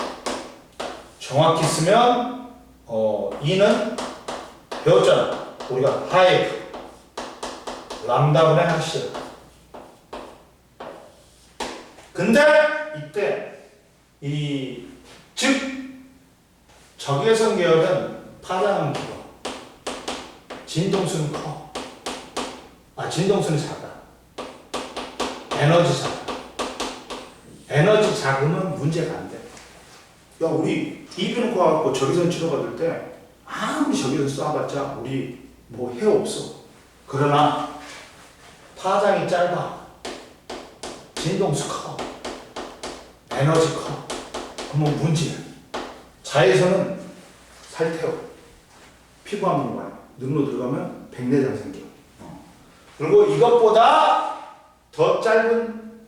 A: 정확히 쓰면 E는 배웠잖아. 우리가 하이프 람다분의 하시. 근데 이때 즉 적외선 계열은 파장은 길어. 진동수는 커. 진동수는 작아. 에너지 작아. 에너지 작으면 문제가 안 돼. 야, 우리 이비인후과 갖고 적외선 치료받을 때 아무리 적외선 쏴봤자 우리 뭐 해 없어. 그러나 파장이 짧아. 진동수 커. 에너지 커. 그러면 문제야. 자외선은 살태워. 피부 한번 와요. 눈으로 들어가면 백내장 생겨. 그리고 이것보다 더 짧은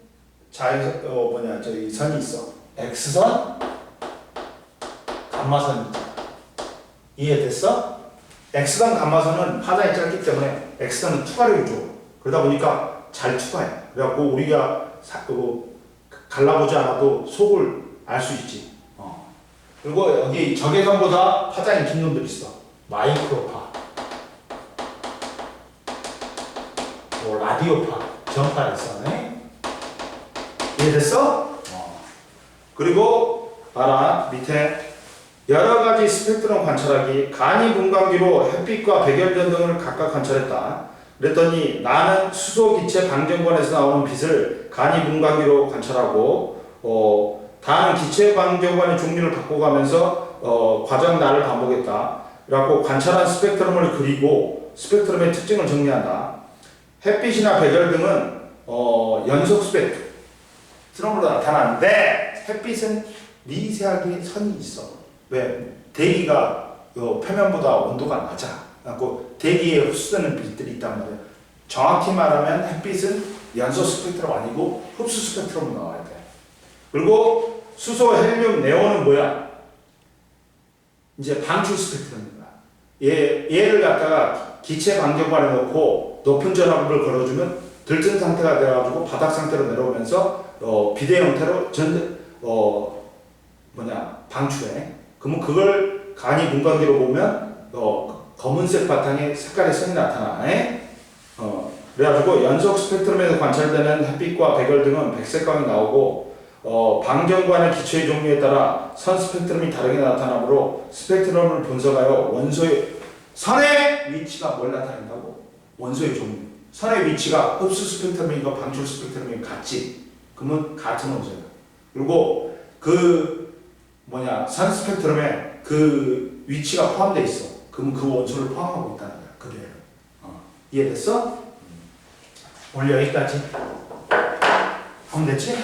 A: 자외선 저기 선이 있어. X선, 감마선 있잖아. 이해됐어? X선, 감마선은 파장이 짧기 때문에 X선은 투과력이 좋아. 그러다 보니까 잘 투과해. 그래갖고 우리가 갈라보지 않아도 속을 알 수 있지. 그리고 여기 적외선보다 파장이 긴 놈들 있어. 마이크로파, 라디오파, 전파 있어. 이해됐어? 그리고 봐라 밑에 여러 가지 스펙트럼 관찰하기. 간이 분광기로 햇빛과 백열전 등을 각각 관찰했다. 그랬더니 나는 수소 기체 방정관에서 나오는 빛을 간이 분광기로 관찰하고 다른 기체 광경관의 종류를 바꿔가면서 과정 날을 반복했다. 그래갖고 관찰한 스펙트럼을 그리고 스펙트럼의 특징을 정리한다. 햇빛이나 백열 등은 연속 스펙트럼으로 나타나는데 햇빛은 미세하게 선이 있어. 왜? 대기가 표면보다 온도가 낮아. 그래갖고 대기에 흡수되는 빛들이 있단 말이야. 정확히 말하면 햇빛은 연소 스펙트럼 아니고 흡수 스펙트럼으로 나와야 돼. 그리고 수소, 헬륨, 네온은 뭐야? 이제 방출 스펙트럼인 거야. 얘를 갖다가 기체 반경관에 넣고 높은 전압을 걸어주면 들뜬 상태가 돼가지고 바닥 상태로 내려오면서 비대 형태로 방출해. 그러면 그걸 간이 분광기로 보면 검은색 바탕에 색깔의 선이 나타나. 그래가지고 연속 스펙트럼에서 관찰되는 햇빛과 백열 등은 백색광이 나오고 방경관의 기체의 종류에 따라 선 스펙트럼이 다르게 나타나므로 스펙트럼을 분석하여 원소의 선의 위치가 뭘 나타낸다고? 원소의 종류. 선의 위치가 흡수 스펙트럼과 방출 스펙트럼이 같지. 그러면 같은 원소야. 그리고 선 스펙트럼에 그 위치가 포함되어 있어. 그러면 그 원소를 포함하고 있다는 거야. 그대로. 이해됐어? 오늘 여기까지 하면 됐지?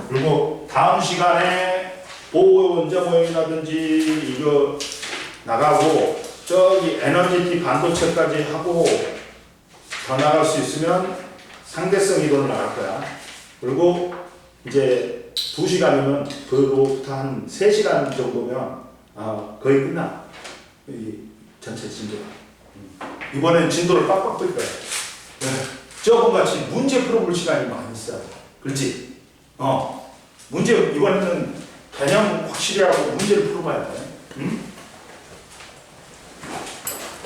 A: 그리고 다음 시간에 보호 원자 모형이라든지 이거 나가고 저기 에너지티 반도체까지 하고 더 나갈 수 있으면 상대성 이론을 나갈 거야. 그리고 이제 2시간이면 그로부터 한 3시간 정도면 거의 끝나. 이 전체 진도가. 이번엔 진도를 빡빡 뜰 거야. 저번같이 문제 풀어볼 시간이 많이 있어. 그렇지? 문제 이번에는 개념 확실히 하고 문제를 풀어봐야 돼. 응?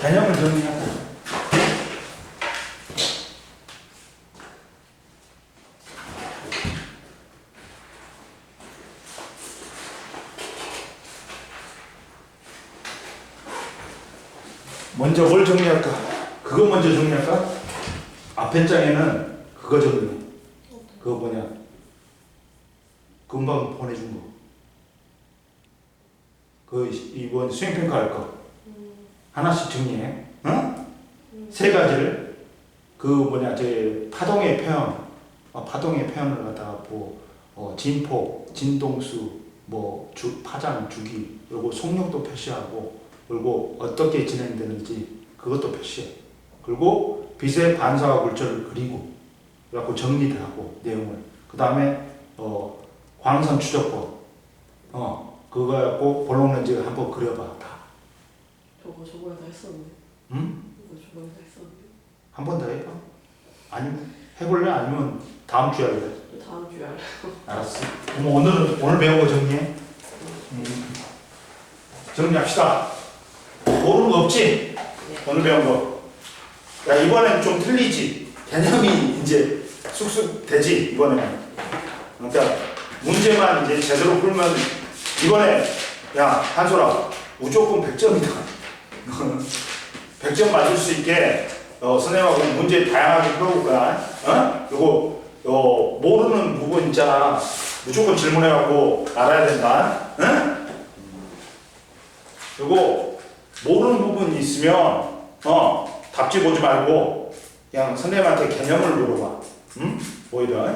A: 개념을 정리하고. 먼저 뭘 정리할까? 그거 먼저 정리할까? 앞에 장에는 그거 정리해. 그거 뭐냐? 금방 보내준 거. 그 이번 수행평가 할 거. 하나씩 정리해. 응? 3가지를. 제 파동의 표현. 파동의 표현을 갖다가 진폭, 진동수, 파장, 주기, 그리고 속력도 표시하고, 그리고 어떻게 진행되는지 그것도 표시해. 그리고 빛의 반사와 굴절을 그리고, 그래갖고 정리를 하고 내용을. 그 다음에 광선 추적법. 그거 갖고 볼록 렌즈 한번 그려봐. 다.
B: 저번에 다 했었는데.
A: 응?
B: 저번에 다 했었는데.
A: 한 번 더 해봐. 아니면 해볼래? 아니면 다음 주에 할래?
B: 다음 주에 할래.
A: 알았어. 그럼 오늘 배운 거 정리해. 정리합시다. 모르는 거 없지?
B: 네.
A: 오늘 배운 거. 야, 이번엔 좀 틀리지? 개념이 이제 쑥쑥 되지? 이번에는. 그러니까 문제만 이제 제대로 풀면 이번에 야, 한솔아, 무조건 100점이다. 100점 맞을 수 있게 선생님하고 문제 다양하게 풀어볼 거야. 그리고 모르는 부분 있잖아. 무조건 질문해갖고 알아야 된다. 응? 그리고 모르는 부분이 있으면 답지 보지 말고 그냥 선생님한테 개념을 물어봐. 응? 오히려.